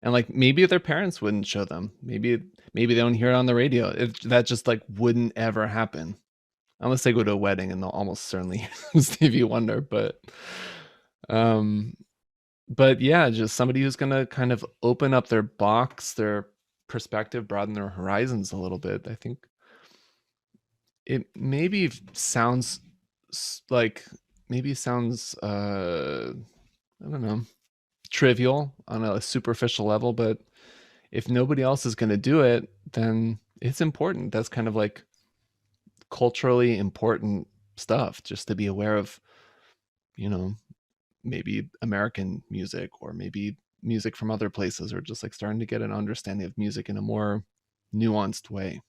And like, maybe their parents wouldn't show them. Maybe they don't hear it on the radio. That just like wouldn't ever happen unless they go to a wedding, and they'll almost certainly hear Stevie Wonder. But yeah, just somebody who's going to kind of open up their box, their perspective, broaden their horizons a little bit. I think it maybe sounds I don't know, trivial on a superficial level, but if nobody else is going to do it, then it's important. That's kind of like culturally important stuff, just to be aware of, maybe American music, or maybe music from other places, or just like starting to get an understanding of music in a more nuanced way.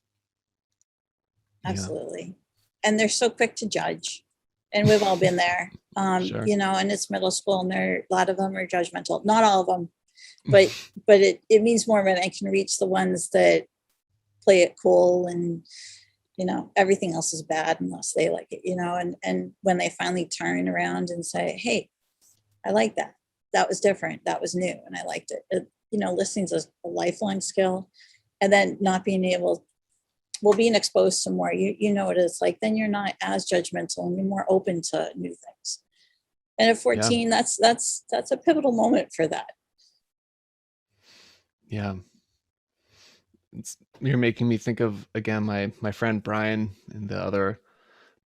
Absolutely. And they're so quick to judge, and we've all been there. Sure. And it's middle school, and a lot of them are judgmental. Not all of them, but it means more when I can reach the ones that play it cool, and everything else is bad unless they like it, and when they finally turn around and say, hey, I like that. That was different. That was new. And I liked it. Listening is a lifelong skill. And then not being being exposed to more, you know what it's like, then you're not as judgmental, and you're more open to new things. And at Yeah. 14, that's a pivotal moment for that. Yeah. You're making me think of, again, my friend Brian in the other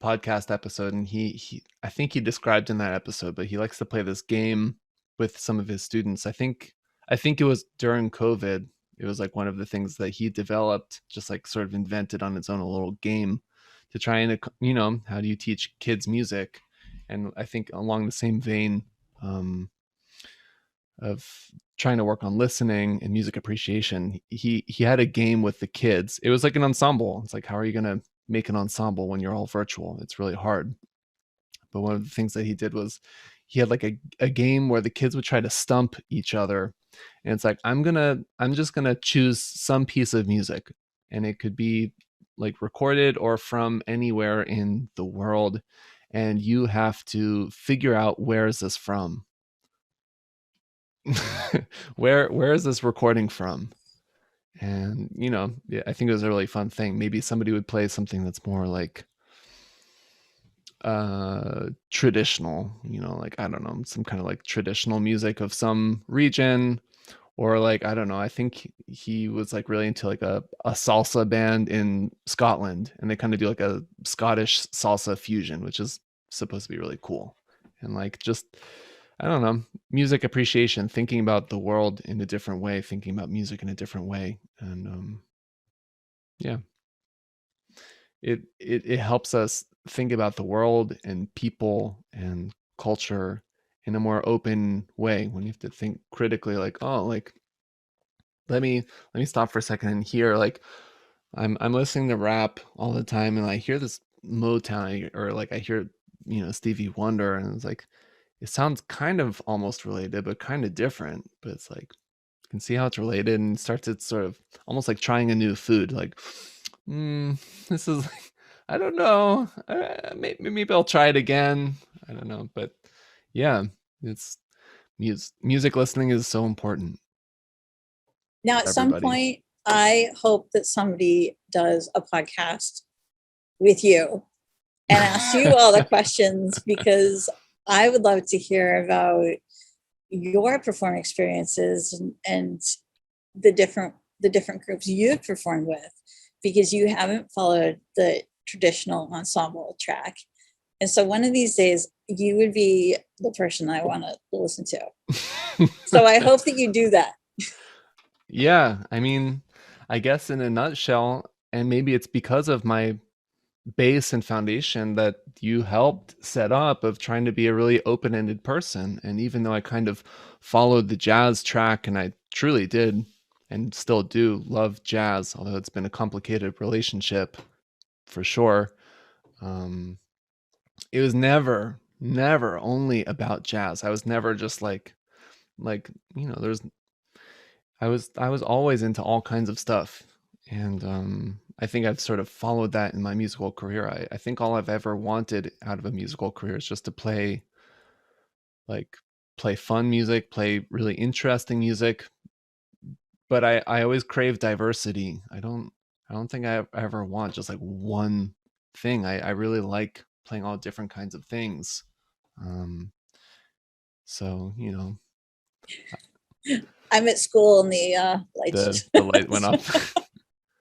podcast episode, and he I think he described in that episode, but he likes to play this game with some of his students. I think it was during COVID. It was like one of the things that he developed, just like sort of invented on its own, a little game to try and, how do you teach kids music? And I think along the same vein, um, of trying to work on listening and music appreciation, he had a game with the kids. It was like an ensemble. It's like, how are you going to make an ensemble when you're all virtual? It's really hard. But one of the things that he did was he had like a game where the kids would try to stump each other. And it's like, I'm just gonna choose some piece of music, and it could be like recorded or from anywhere in the world, and you have to figure out, where is this from? Where is this recording from? And yeah, I think it was a really fun thing. Maybe somebody would play something that's more like traditional, like, I don't know, some kind of like traditional music of some region, or like, I don't know, I think he was like really into like a salsa band in Scotland, and they kind of do like a Scottish salsa fusion, which is supposed to be really cool. And like, just, I don't know, music appreciation, thinking about the world in a different way, thinking about music in a different way. And yeah, it helps us think about the world and people and culture in a more open way, when you have to think critically, like, oh, like, let me stop for a second and hear, like, I'm listening to rap all the time, and I hear this Motown, or like I hear, Stevie Wonder, and it's like, it sounds kind of almost related but kind of different, but it's like, you can see how it's related, and start to sort of almost like trying a new food, like, this is like, I don't know, maybe I'll try it again. I don't know, but yeah, it's music listening is so important Now, at for some everybody. point, I hope that somebody does a podcast with you and asks you all the questions, because I would love to hear about your performing experiences, and the different groups you've performed with, because you haven't followed the traditional ensemble track. And so one of these days, you would be the person I want to listen to. So I hope that you do that. Yeah, I mean, I guess in a nutshell, and maybe it's because of my base and foundation that you helped set up, of trying to be a really open-ended person. And even though I kind of followed the jazz track, and I truly did and still do love jazz, although it's been a complicated relationship for sure, um, it was never only about jazz. I was never just like, there's I was always into all kinds of stuff. And I think I've sort of followed that in my musical career. I think all I've ever wanted out of a musical career is just to like play fun music, play really interesting music. But I always crave diversity. I don't think I ever want just like one thing. I really like playing all different kinds of things. Um, so, I'm at school and the the lights. the light went off.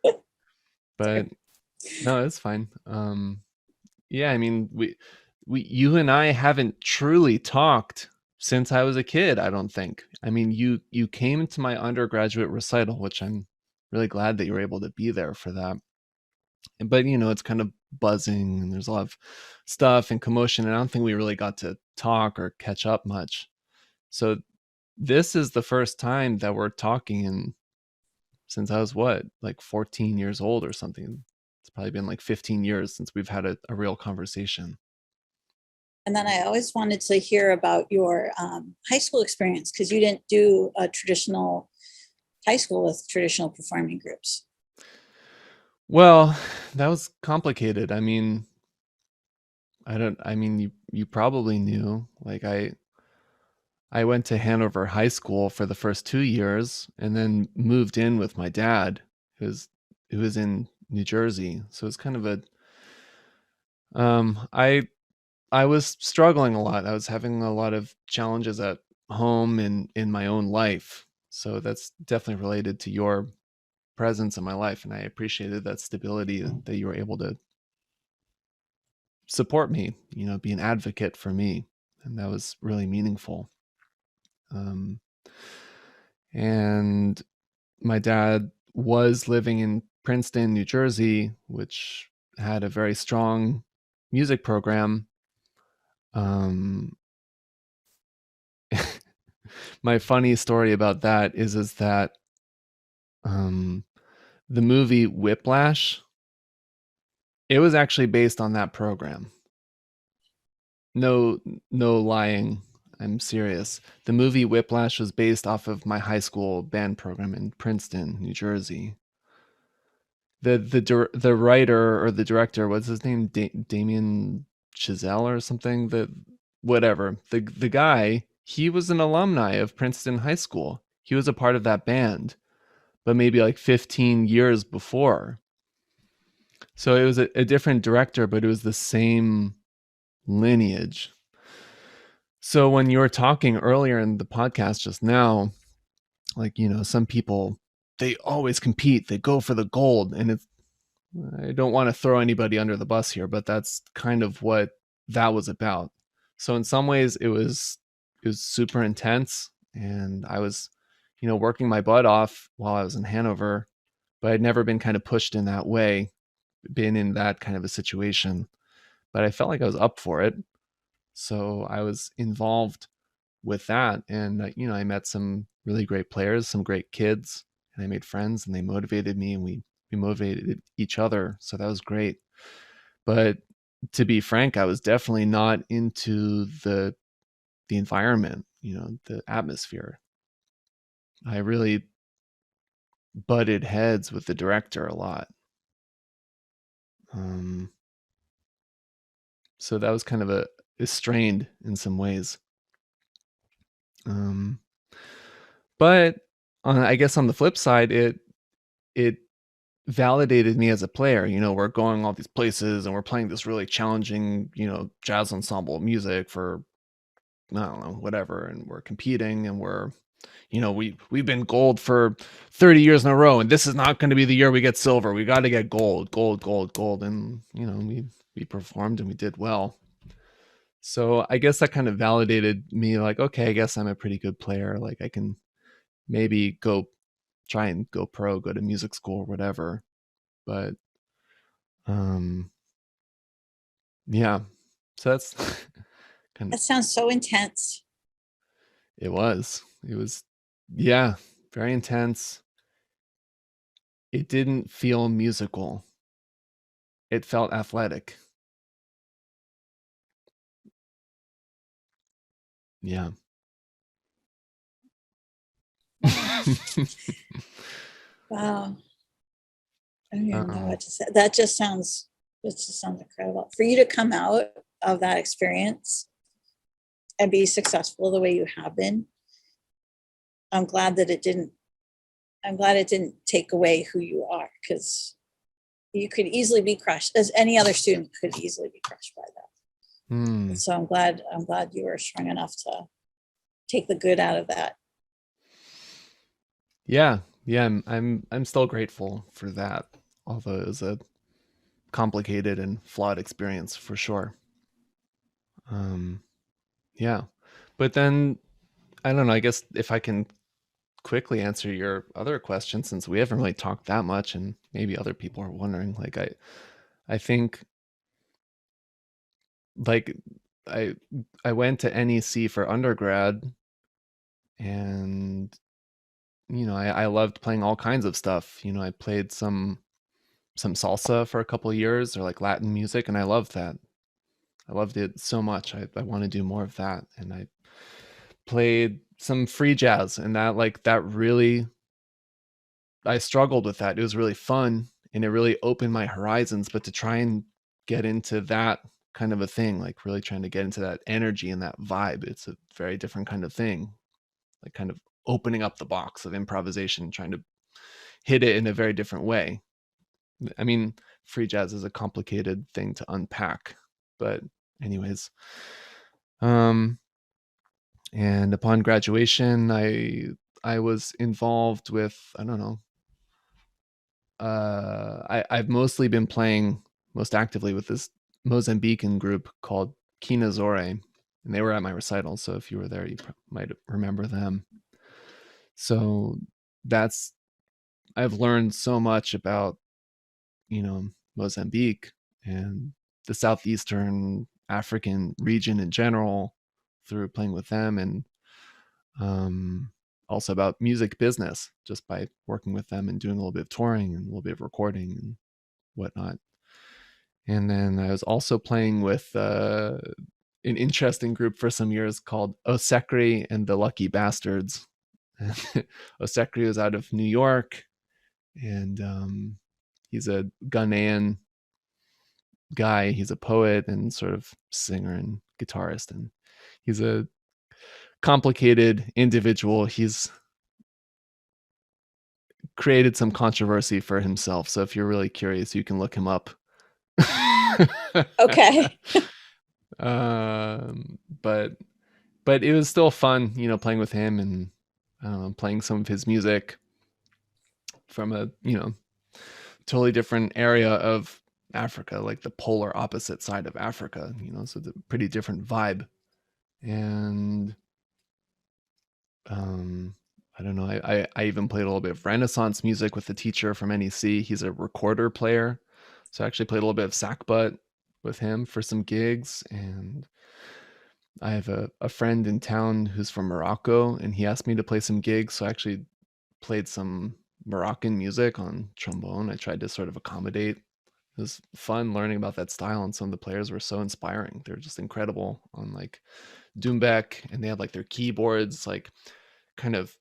Sorry. But no, it's fine. Yeah, I mean, you and I haven't truly talked since I was a kid, I don't think. I mean, you came to my undergraduate recital, which I'm really glad that you were able to be there for that. But it's kind of buzzing, and there's a lot of stuff and commotion, and I don't think we really got to talk or catch up much. So this is the first time that we're talking in, since I was, what, like 14 years old or something. It's probably been like 15 years since we've had a real conversation. And then I always wanted to hear about your high school experience, because you didn't do a traditional high school with traditional performing groups. Well, that was complicated. I mean, you probably knew, like, I went to Hanover High School for the first 2 years, and then moved in with my dad, who was in New Jersey. So it's kind of a, I I was struggling a lot. I was having a lot of challenges at home and in my own life. So that's definitely related to your presence in my life. And I appreciated that stability that you were able to support me, be an advocate for me. And that was really meaningful. Um, and my dad was living in Princeton, New Jersey, which had a very strong music program. Um, my funny story about that is that um, the movie Whiplash, it was actually based on that program. No, no lying. I'm serious. The movie Whiplash was based off of my high school band program in Princeton, New Jersey. The writer or the director, what's his name, Damien Chazelle or something, whatever, the guy, he was an alumni of Princeton High School. He was a part of that band, but maybe like 15 years before. So it was a different director, but it was the same lineage. So when you were talking earlier in the podcast just now, like, some people, they always compete, they go for the gold, and I don't want to throw anybody under the bus here, but that's kind of what that was about. So in some ways it was super intense, and I was, working my butt off while I was in Hanover, but I'd never been kind of pushed in that way, been in that kind of a situation, but I felt like I was up for it. So I was involved with that, and I met some really great players, some great kids, and I made friends, and they motivated me, and we motivated each other. So that was great. But to be frank, I was definitely not into the environment, the atmosphere. I really butted heads with the director a lot. Um, so that was kind of a strained in some ways. Um, but I guess on the flip side, it validated me as a player. We're going all these places and we're playing this really challenging, jazz ensemble music for, I don't know, whatever, and we're competing, and we've been gold for 30 years in a row, and this is not going to be the year we get silver. We got to get gold, gold, gold, gold. And we performed and we did well. So I guess that kind of validated me, like, okay, I guess I'm a pretty good player. Like, I can maybe try and go pro, go to music school or whatever. But um yeah, so that's kind of, That sounds so intense. it was yeah, very intense. It didn't feel musical, it felt athletic. Yeah. Wow. Wow. I don't even know Uh-oh. what to say. That just sounds incredible. For you to come out of that experience and be successful the way you have been, I'm glad that it didn't, I'm glad it didn't take away who you are, because you could easily be crushed, as any other student could easily be crushed by that. Hmm. So I'm glad you were strong enough to take the good out of that. Yeah, yeah, I'm still grateful for that, although it was a complicated and flawed experience for sure. um yeah, but then I don't know, I guess if I can quickly answer your other question, since we haven't really talked that much and maybe other people are wondering, like, I think, like, I I went to NEC for undergrad, and I loved playing all kinds of stuff. I played some salsa for a couple of years, or like Latin music, and I loved that. I loved it so much. I want to do more of that. And I played some free jazz, and that really, I struggled with that. It was really fun, and it really opened my horizons. But to try and get into that kind of a thing, like really trying to get into that energy and that vibe, it's a very different kind of thing. Like, kind of opening up the box of improvisation, trying to hit it in a very different way. I mean, free jazz is a complicated thing to unpack, but anyways, um, and upon graduation, I was involved with, I don't know, I've mostly been playing most actively with this Mozambican group called Kinazore, and they were at my recital. So if you were there, you might remember them. So that's I've learned so much about, you know, Mozambique and the southeastern African region in general through playing with them, and um, also about music business just by working with them and doing a little bit of touring and a little bit of recording and whatnot. And then I was also playing with an interesting group for some years called Osekri and the Lucky Bastards. Osekri was out of New York, and he's a Ghanaian guy. He's a poet and sort of singer and guitarist, and he's a complicated individual. He's created some controversy for himself. So if you're really curious, you can look him up. Okay. um, but but it was still fun, you know, playing with him and playing some of his music from a, you know, totally different area of Africa, like the polar opposite side of Africa, you know, so it's a pretty different vibe. And um, I don't know, I even played a little bit of Renaissance music with the teacher from NEC. He's a recorder player. So I actually played a little bit of sackbut with him for some gigs. And I have a friend in town who's from Morocco, and he asked me to play some gigs. So I actually played some Moroccan music on trombone. I tried to sort of accommodate. It was fun learning about that style, and some of the players were so inspiring. They're just incredible on like Doumbek, and they had like their keyboards, like kind of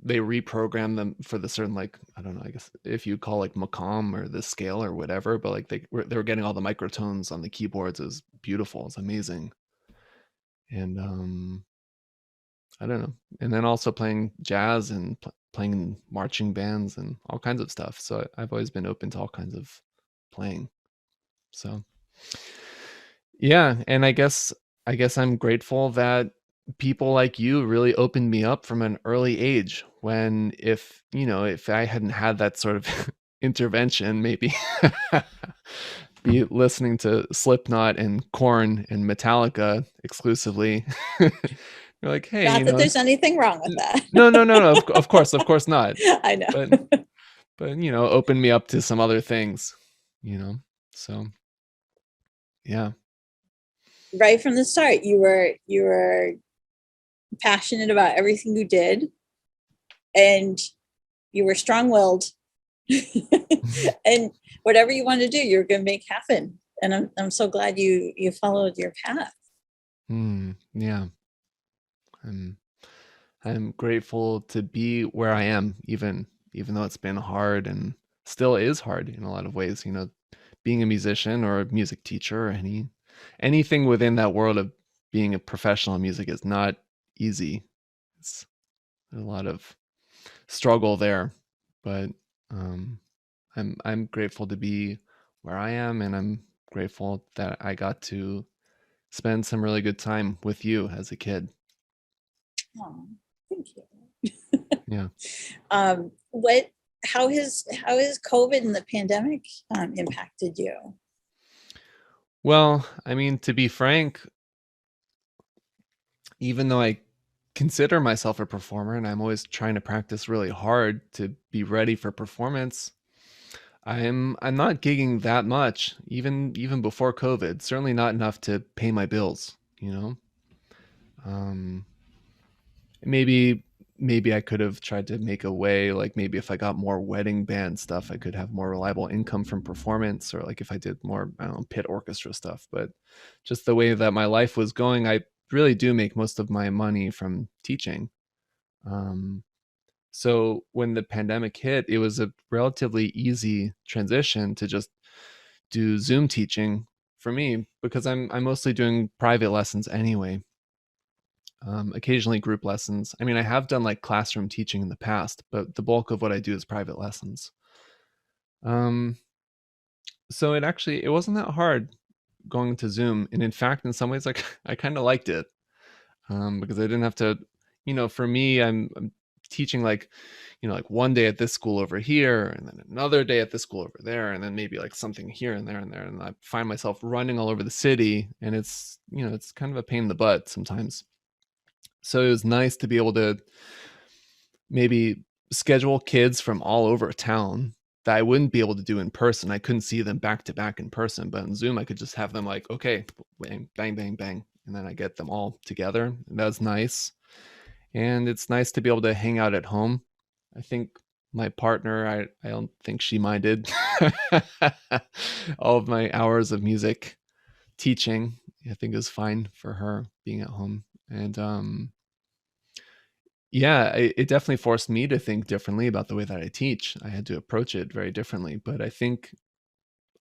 they reprogram them for the certain, like, I don't know, I guess if you call like maqam or the scale or whatever, but like they were getting all the microtones on the keyboards. It was beautiful. It's amazing. And I don't know. And then also playing jazz and playing in marching bands and all kinds of stuff. So I've always been open to all kinds of playing. So yeah, and I guess I'm grateful that people like you really opened me up from an early age, when if, you know, if I hadn't had that sort of intervention, maybe be listening to Slipknot and Korn and Metallica exclusively. You're like, hey, Not you that know, there's anything wrong with that. no, no, no, no. Of course not. I But know. you know, open me up to some other things. You know, so yeah. Right from the start, you were passionate about everything you did, and you were strong-willed, and whatever you wanted to do, you're going to make happen. And I'm so glad you followed your path. Yeah. I'm I'm grateful to be where I am, even though it's been hard and still is hard in a lot of ways. You know, being a musician or a music teacher or anything within that world of being a professional in music is not easy. It's a lot of struggle there, but um, I'm grateful to be where I am, and I'm grateful that I got to spend some really good time with you as a kid. Oh, thank you. Yeah. What? How has COVID and the pandemic impacted you? Well, I mean, to be frank, even though I consider myself a performer and I'm always trying to practice really hard to be ready for performance, I'm not gigging that much, even before COVID. Certainly not enough to pay my bills, you know. Um, maybe I could have tried to make a way, like maybe if I got more wedding band stuff, I could have more reliable income from performance, or like if I did more, I don't know, pit orchestra stuff. But just the way that my life was going, I really do make most of my money from teaching. um, so when the pandemic hit, it was a relatively easy transition to just do Zoom teaching for me, because I'm mostly doing private lessons anyway. Occasionally group lessons. I mean, I have done like classroom teaching in the past, but the bulk of what I do is private lessons. Um, so it wasn't that hard going to Zoom, and in fact, in some ways, like I kind of liked it, because I didn't have to, for me, I'm teaching like, like one day at this school over here, and then another day at this school over there, and then maybe like something here and there and there, and I find myself running all over the city, and it's kind of a pain in the butt sometimes. So it was nice to be able to maybe schedule kids from all over town that I wouldn't be able to do in person. I couldn't see them back to back in person, but in Zoom, I could just have them like, okay, bang, bang, bang, bang. And then I get them all together. And that's nice. And it's nice to be able to hang out at home. I think my partner, I don't think she minded all of my hours of music teaching. I think it was fine for her being at home. And yeah, it definitely forced me to think differently about the way that I teach. I had to approach it very differently, but I think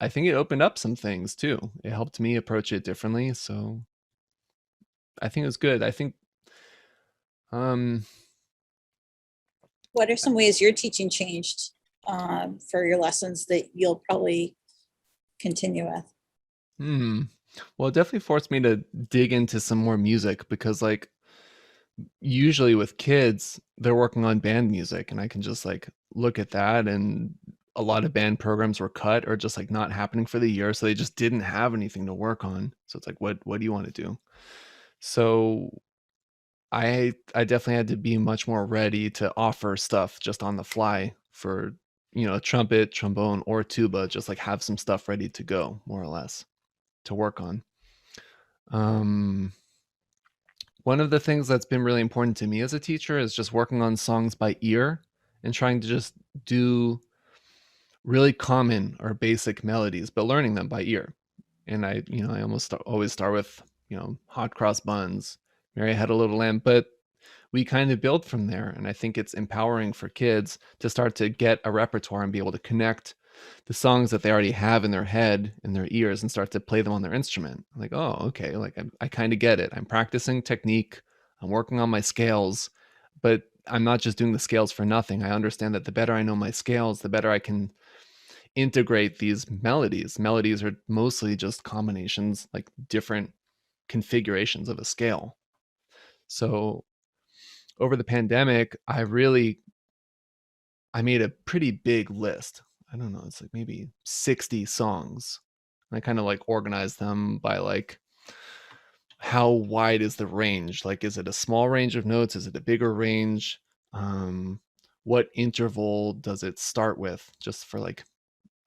it opened up some things too. It helped me approach it differently, so I think it was good. I think um What are some ways your teaching changed for your lessons that you'll probably continue with? hmm well, it definitely forced me to dig into some more music, because like usually with kids, they're working on band music, and I can just like look at that, and a lot of band programs were cut or just like not happening for the year, so they just didn't have anything to work on. So it's like, what do you want to do? So I definitely had to be much more ready to offer stuff just on the fly for, a trumpet, trombone, or tuba, just like have some stuff ready to go, more or less, to work on. Um, One of the things that's been really important to me as a teacher is just working on songs by ear and trying to just do really common or basic melodies, but learning them by ear. And I almost always start with, hot cross buns, Mary had a little lamb, but we kind of build from there. And I think it's empowering for kids to start to get a repertoire and be able to connect the songs that they already have in their head, in their ears, and start to play them on their instrument. I'm like, oh, okay, like I kind of get it. I'm practicing technique, I'm working on my scales, but I'm not just doing the scales for nothing. I understand that the better I know my scales, the better I can integrate these melodies. Melodies are mostly just combinations, like different configurations of a scale. So over the pandemic, I made a pretty big list. I don't know, it's like maybe 60 songs. And I kind of like organized them by like how wide is the range? Like, is it a small range of notes? Is it a bigger range? Um, what interval does it start with?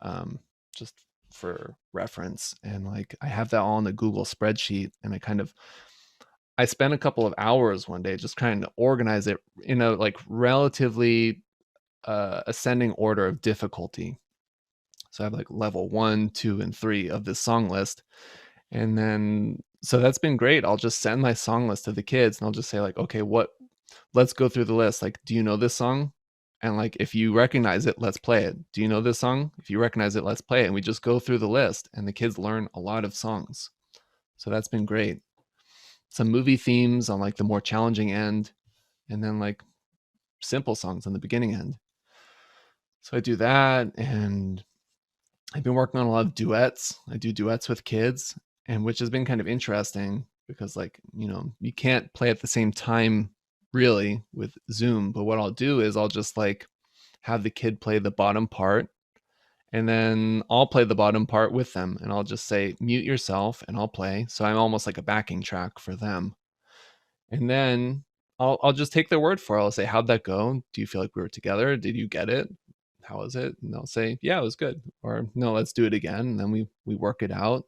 Um, just for reference. And like, I have that all in a Google spreadsheet, and I spent a couple of hours one day just trying to organize it in a like relatively ascending order of difficulty. So I have like level 1, 2, and 3 of this song list. And then, so that's been great. I'll just send my song list to the kids, and I'll just say, like, okay, let's go through the list. Like, do you know this song? And like, if you recognize it, let's play it. Do you know this song? If you recognize it, let's play it. And we just go through the list, and the kids learn a lot of songs. So that's been great. Some movie themes on like the more challenging end, and then like simple songs on the beginning end. So I do that, and I've been working on a lot of duets. I do duets with kids, and which has been kind of interesting because, like, you can't play at the same time really with Zoom. But what I'll do is I'll just like have the kid play the bottom part, and then I'll play the bottom part with them, and I'll just say mute yourself, and I'll play. So I'm almost like a backing track for them. And then I'll just take their word for it. I'll say, how'd that go? Do you feel like we were together? Did you get it? How was it? And they'll say, yeah, it was good. Or no, let's do it again. And then we work it out.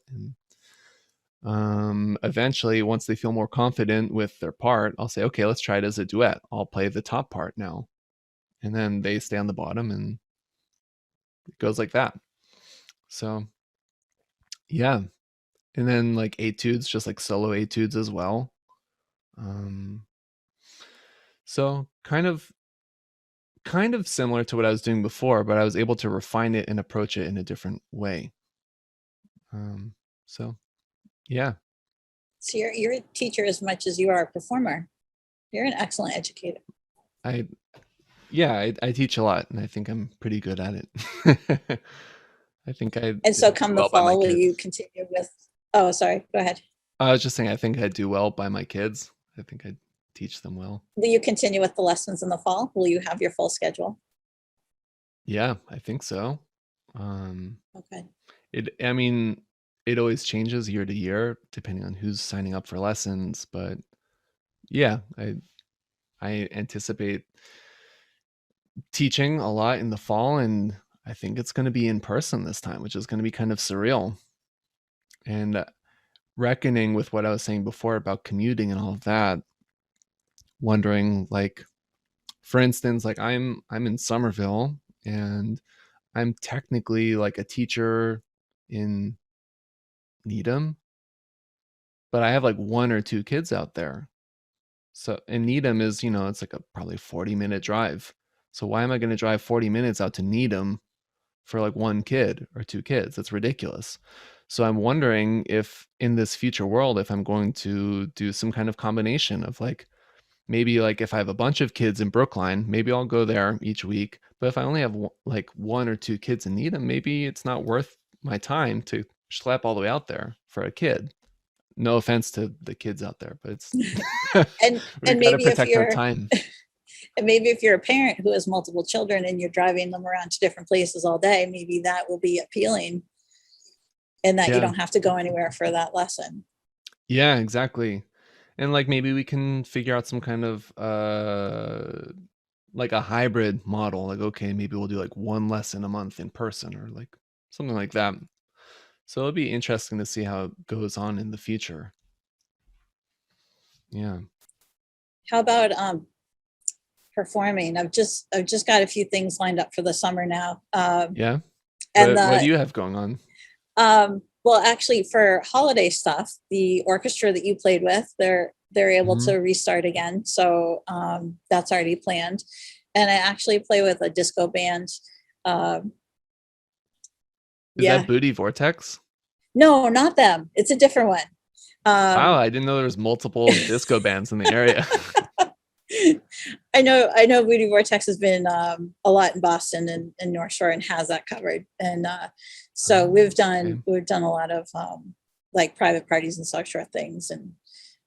And eventually, once they feel more confident with their part, I'll say, okay, let's try it as a duet. I'll play the top part now. And then they stay on the bottom, and it goes like that. So yeah. And then like etudes, just like solo etudes as well. Um, so kind of similar to what I was doing before, but I was able to refine it and approach it in a different way. So yeah, So you're a teacher as much as you are a performer. You're an excellent educator. I yeah, I teach a lot, and I think I'm pretty good at it. I think I And did so come the well by my fall, will kids. you continue with Oh, sorry. Go ahead. I was just saying, I think I'd do well by my kids. I think I'd teach them well. Will you continue with the lessons in the fall? Will you have your full schedule? Yeah, I think so. Um, Okay. I mean, it always changes year to year depending on who's signing up for lessons, but yeah, I anticipate teaching a lot in the fall, and I think it's going to be in person this time, which is going to be kind of surreal. And reckoning with what I was saying before about commuting and all of that, wondering like, for instance, like I'm in Somerville, and I'm technically like a teacher in Needham, but I have like one or two kids out there. So, and Needham is, it's like a probably 40-minute drive. So why am I going to drive 40 minutes out to Needham for like one kid or two kids? That's ridiculous. So I'm wondering if in this future world, if I'm going to do some kind of combination of like, maybe like if I have a bunch of kids in Brookline, maybe I'll go there each week. But if I only have like one or two kids in Needham, maybe it's not worth my time to schlep all the way out there for a kid. No offense to the kids out there, but it's And we and got to maybe if protect our you're time. and maybe if you're a parent who has multiple children and you're driving them around to different places all day, maybe that will be appealing and that you Yeah. don't have to go anywhere for that lesson. Yeah, exactly. And like maybe we can figure out some kind of like a hybrid model. Like, okay, maybe we'll do like one lesson a month in person or like something like that. So it'll be interesting to see how it goes on in the future. Yeah. How about performing? I've just got a few things lined up for the summer now. Yeah. And What do the you have going on? well, actually, for holiday stuff, the orchestra that you played with, they're able Hmm. to restart again, so that's already planned. And I actually play with a disco band. Um, Is that yeah, Booty Vortex? no, not them. It's a different one. Wow, Um, I didn't know there was multiple disco bands in the area. I know Voodoo Vortex has been a lot in Boston and North Shore and has that covered. And so Oh, we've done okay. we've done a lot of like private parties and South Shore things. And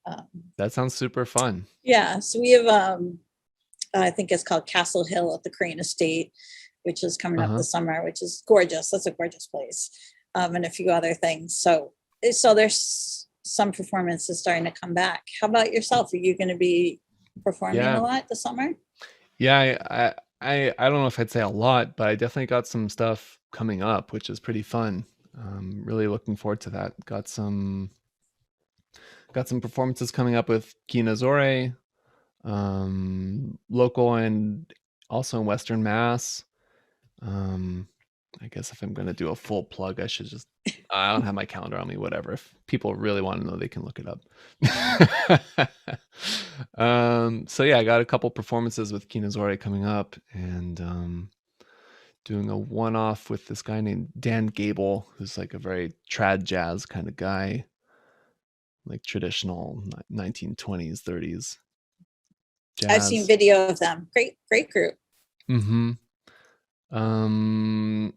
um, That sounds super fun. yeah, so we have I think it's called Castle Hill at the Crane Estate, which is coming up Uh-huh. this summer, which is gorgeous. That's a gorgeous place, and a few other things. So there's some performances starting to come back. How about yourself? Are you going to be performing a Yeah. lot this summer? Yeah, I don't know if I'd say a lot, but I definitely got some stuff coming up, which is pretty fun. Really looking forward to that. Got some performances coming up with Kinazore, local and also in Western Mass. Um, I guess if I'm gonna do a full plug, I should just I don't have my calendar on me, whatever. If people really want to know, they can look it up. So yeah, I got a couple performances with Kinazore coming up, and doing a one-off with this guy named Dan Gable, who's like a very trad jazz kind of guy, like traditional 1920s, 30s I've seen jazz. video of them. Great group. Mm-hmm. Um,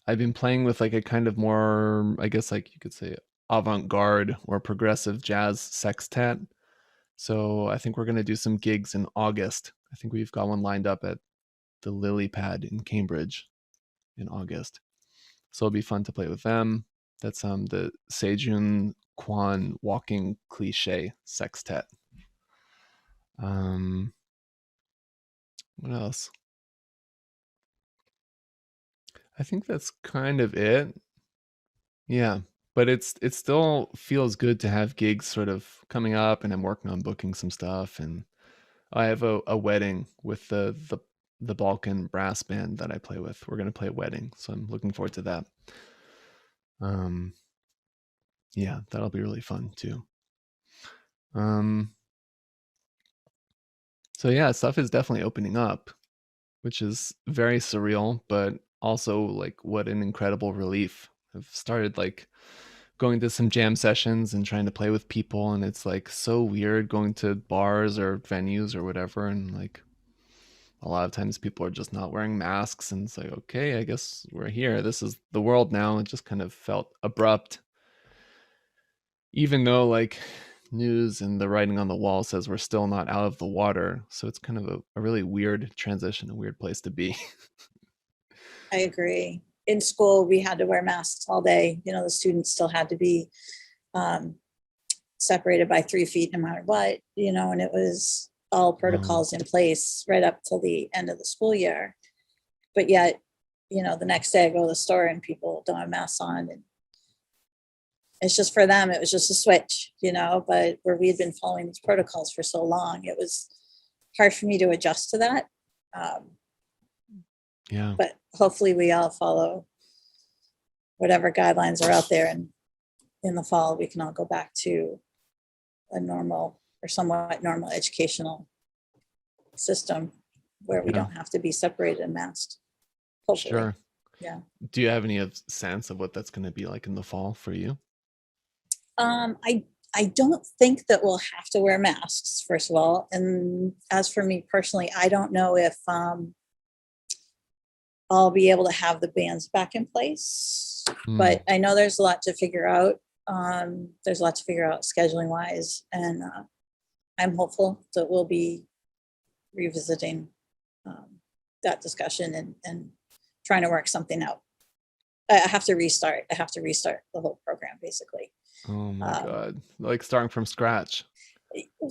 I've been playing with like a kind of more, I guess, like you could say, avant-garde or progressive jazz sextet. So I think we're gonna do some gigs in August. I think we've got one lined up at the Lily Pad in Cambridge in August. So it'll be fun to play with them. That's the Sejun Kwan walking cliche sextet. Um, what else? I think that's kind of it. Yeah, but it still feels good to have gigs sort of coming up, and I'm working on booking some stuff, and I have a wedding with the Balkan brass band that I play with. We're gonna play a wedding, so I'm looking forward to that. Um, yeah, that'll be really fun too. Um, so yeah, stuff is definitely opening up, which is very surreal, but also like what an incredible relief. I've started like going to some jam sessions and trying to play with people, and it's like so weird going to bars or venues or whatever, and like a lot of times people are just not wearing masks, and it's like, okay, I guess we're here. This is the world now. It just kind of felt abrupt. even though like news and the writing on the wall says we're still not out of the water. So it's kind of a really weird transition, a weird place to be. I agree. In school, we had to wear masks all day. The students still had to be um, separated by 3 feet no matter what, and it was all Wow. protocols in place right up till the end of the school year. But yet, the next day I go to the store and people don't have masks on. And it's just for them, it was just a switch, but where we had been following these protocols for so long, it was hard for me to adjust to that. Um, Yeah. but hopefully we all follow whatever guidelines are out there, and in the fall we can all go back to a normal or somewhat normal educational system where we Yeah. don't have to be separated and masked. Hopefully. Sure. Yeah. Do you have any sense of what that's going to be like in the fall for you? I don't think that we'll have to wear masks, first of all. And as for me personally, I don't know if I'll be able to have the bands back in place. Mm, But I know there's a lot to figure out. There's a lot to figure out scheduling wise. And I'm hopeful that we'll be revisiting that discussion and trying to work something out. I have to restart. I have to restart the whole program, basically. oh my Um, God. Like starting from scratch.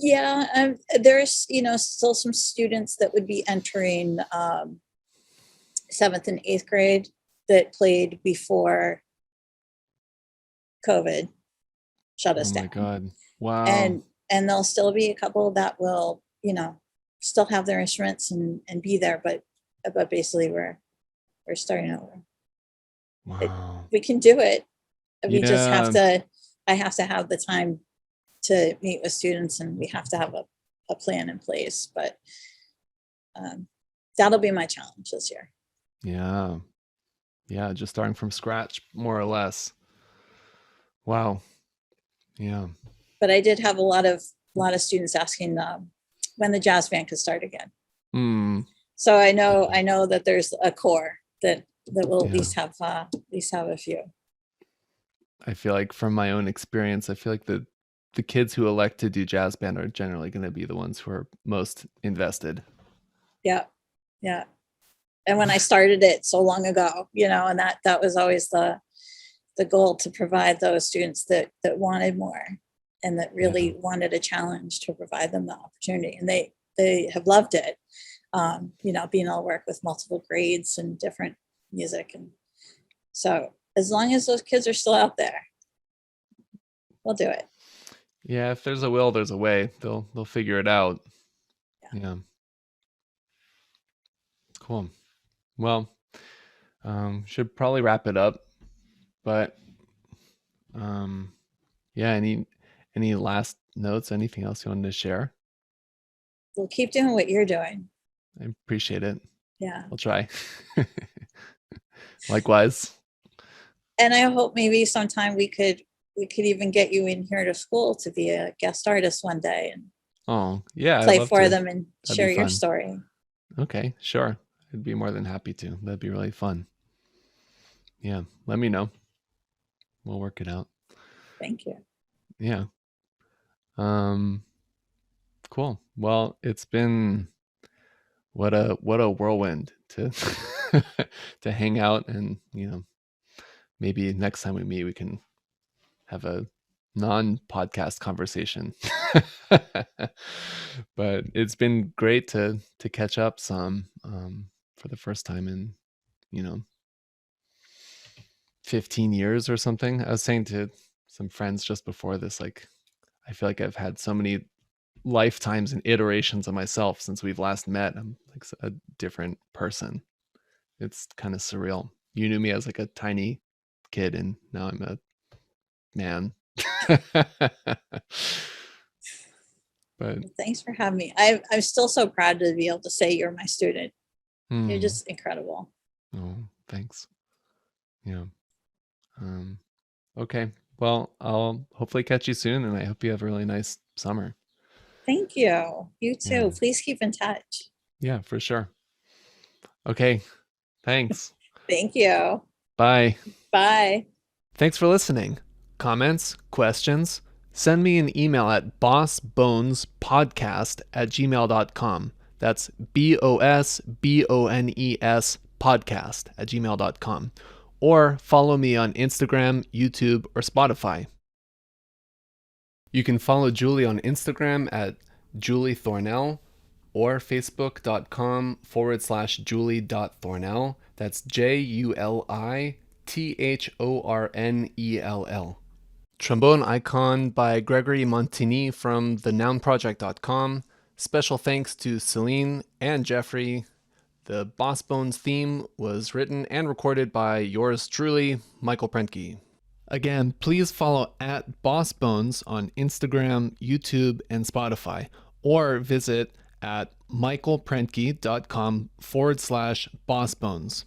yeah, there's still some students that would be entering 7th and 8th grade that played before COVID shut Oh us my down, God. Wow. and there'll still be a couple that will still have their instruments and be there, but basically we're starting over. Wow. We can do it. We just have Yeah. to. I have to have the time to meet with students, and we have to have a plan in place. But that'll be my challenge this year. Yeah. Yeah. Just starting from scratch, more or less. Wow. Yeah. But I did have a lot of students asking when the jazz band could start again. Mm, So I know that there's a core that will yeah. at least have a few. I feel like from my own experience, I feel like the kids who elect to do jazz band are generally going to be the ones who are most invested. Yeah, yeah. And when I started it so long ago, and that was always the goal, to provide those students that wanted more and that Yeah. really wanted a challenge, to provide them the opportunity, and they have loved it. Being able to work with multiple grades and different music, and so as long as those kids are still out there, we'll do it. Yeah, if there's a will, there's a way. They'll figure it out. Yeah. Yeah. Cool. Well, should probably wrap it up, but um yeah, any last notes, anything else you wanted to share? We'll keep doing what you're doing. I appreciate it. Yeah. I'll try. Likewise. And I hope maybe sometime we could even get you in here to school to be a guest artist one day and Oh, yeah, I'd play love for to. them and That'd be share your fun. story. Okay, sure. I'd be more than happy to. That'd be really fun. Yeah, let me know. We'll work it out. Thank you. Yeah. Um, cool. Well, it's been what a whirlwind to to hang out, and maybe next time we meet we can have a non-podcast conversation. But it's been great to catch up some for the first time in you know 15 years or something. I was saying to some friends just before this, like, I feel like I've had so many lifetimes and iterations of myself since we've last met. I'm like a different person. It's kind of surreal. You knew me as like a tiny kid, and now I'm a man. But Thanks for having me. I'm still so proud to be able to say you're my student. You're hmm, just incredible. oh, thanks. Yeah. Um, okay. Well, I'll hopefully catch you soon, and I hope you have a really nice summer. Thank you. You Yeah. too. Please keep in touch. Yeah, for sure. Okay. Thanks. Thank you. Bye. Bye. Thanks for listening. Comments, questions, Send me an email at bossbonespodcast@gmail.com. That's BOSBONES podcast@gmail.com. Or follow me on Instagram, YouTube, or Spotify. You can follow Juli on Instagram at Juli Thornell or facebook.com/Juli.Thornell. That's JULITHORNELL. Trombone Icon by Gregory Montigny from thenounproject.com. Special thanks to Celine and Jeffrey. The Boss Bones theme was written and recorded by yours truly, Michael Prentke. Again, please follow at Boss Bones on Instagram, YouTube, and Spotify, or visit at michaelprentke.com/bossbones.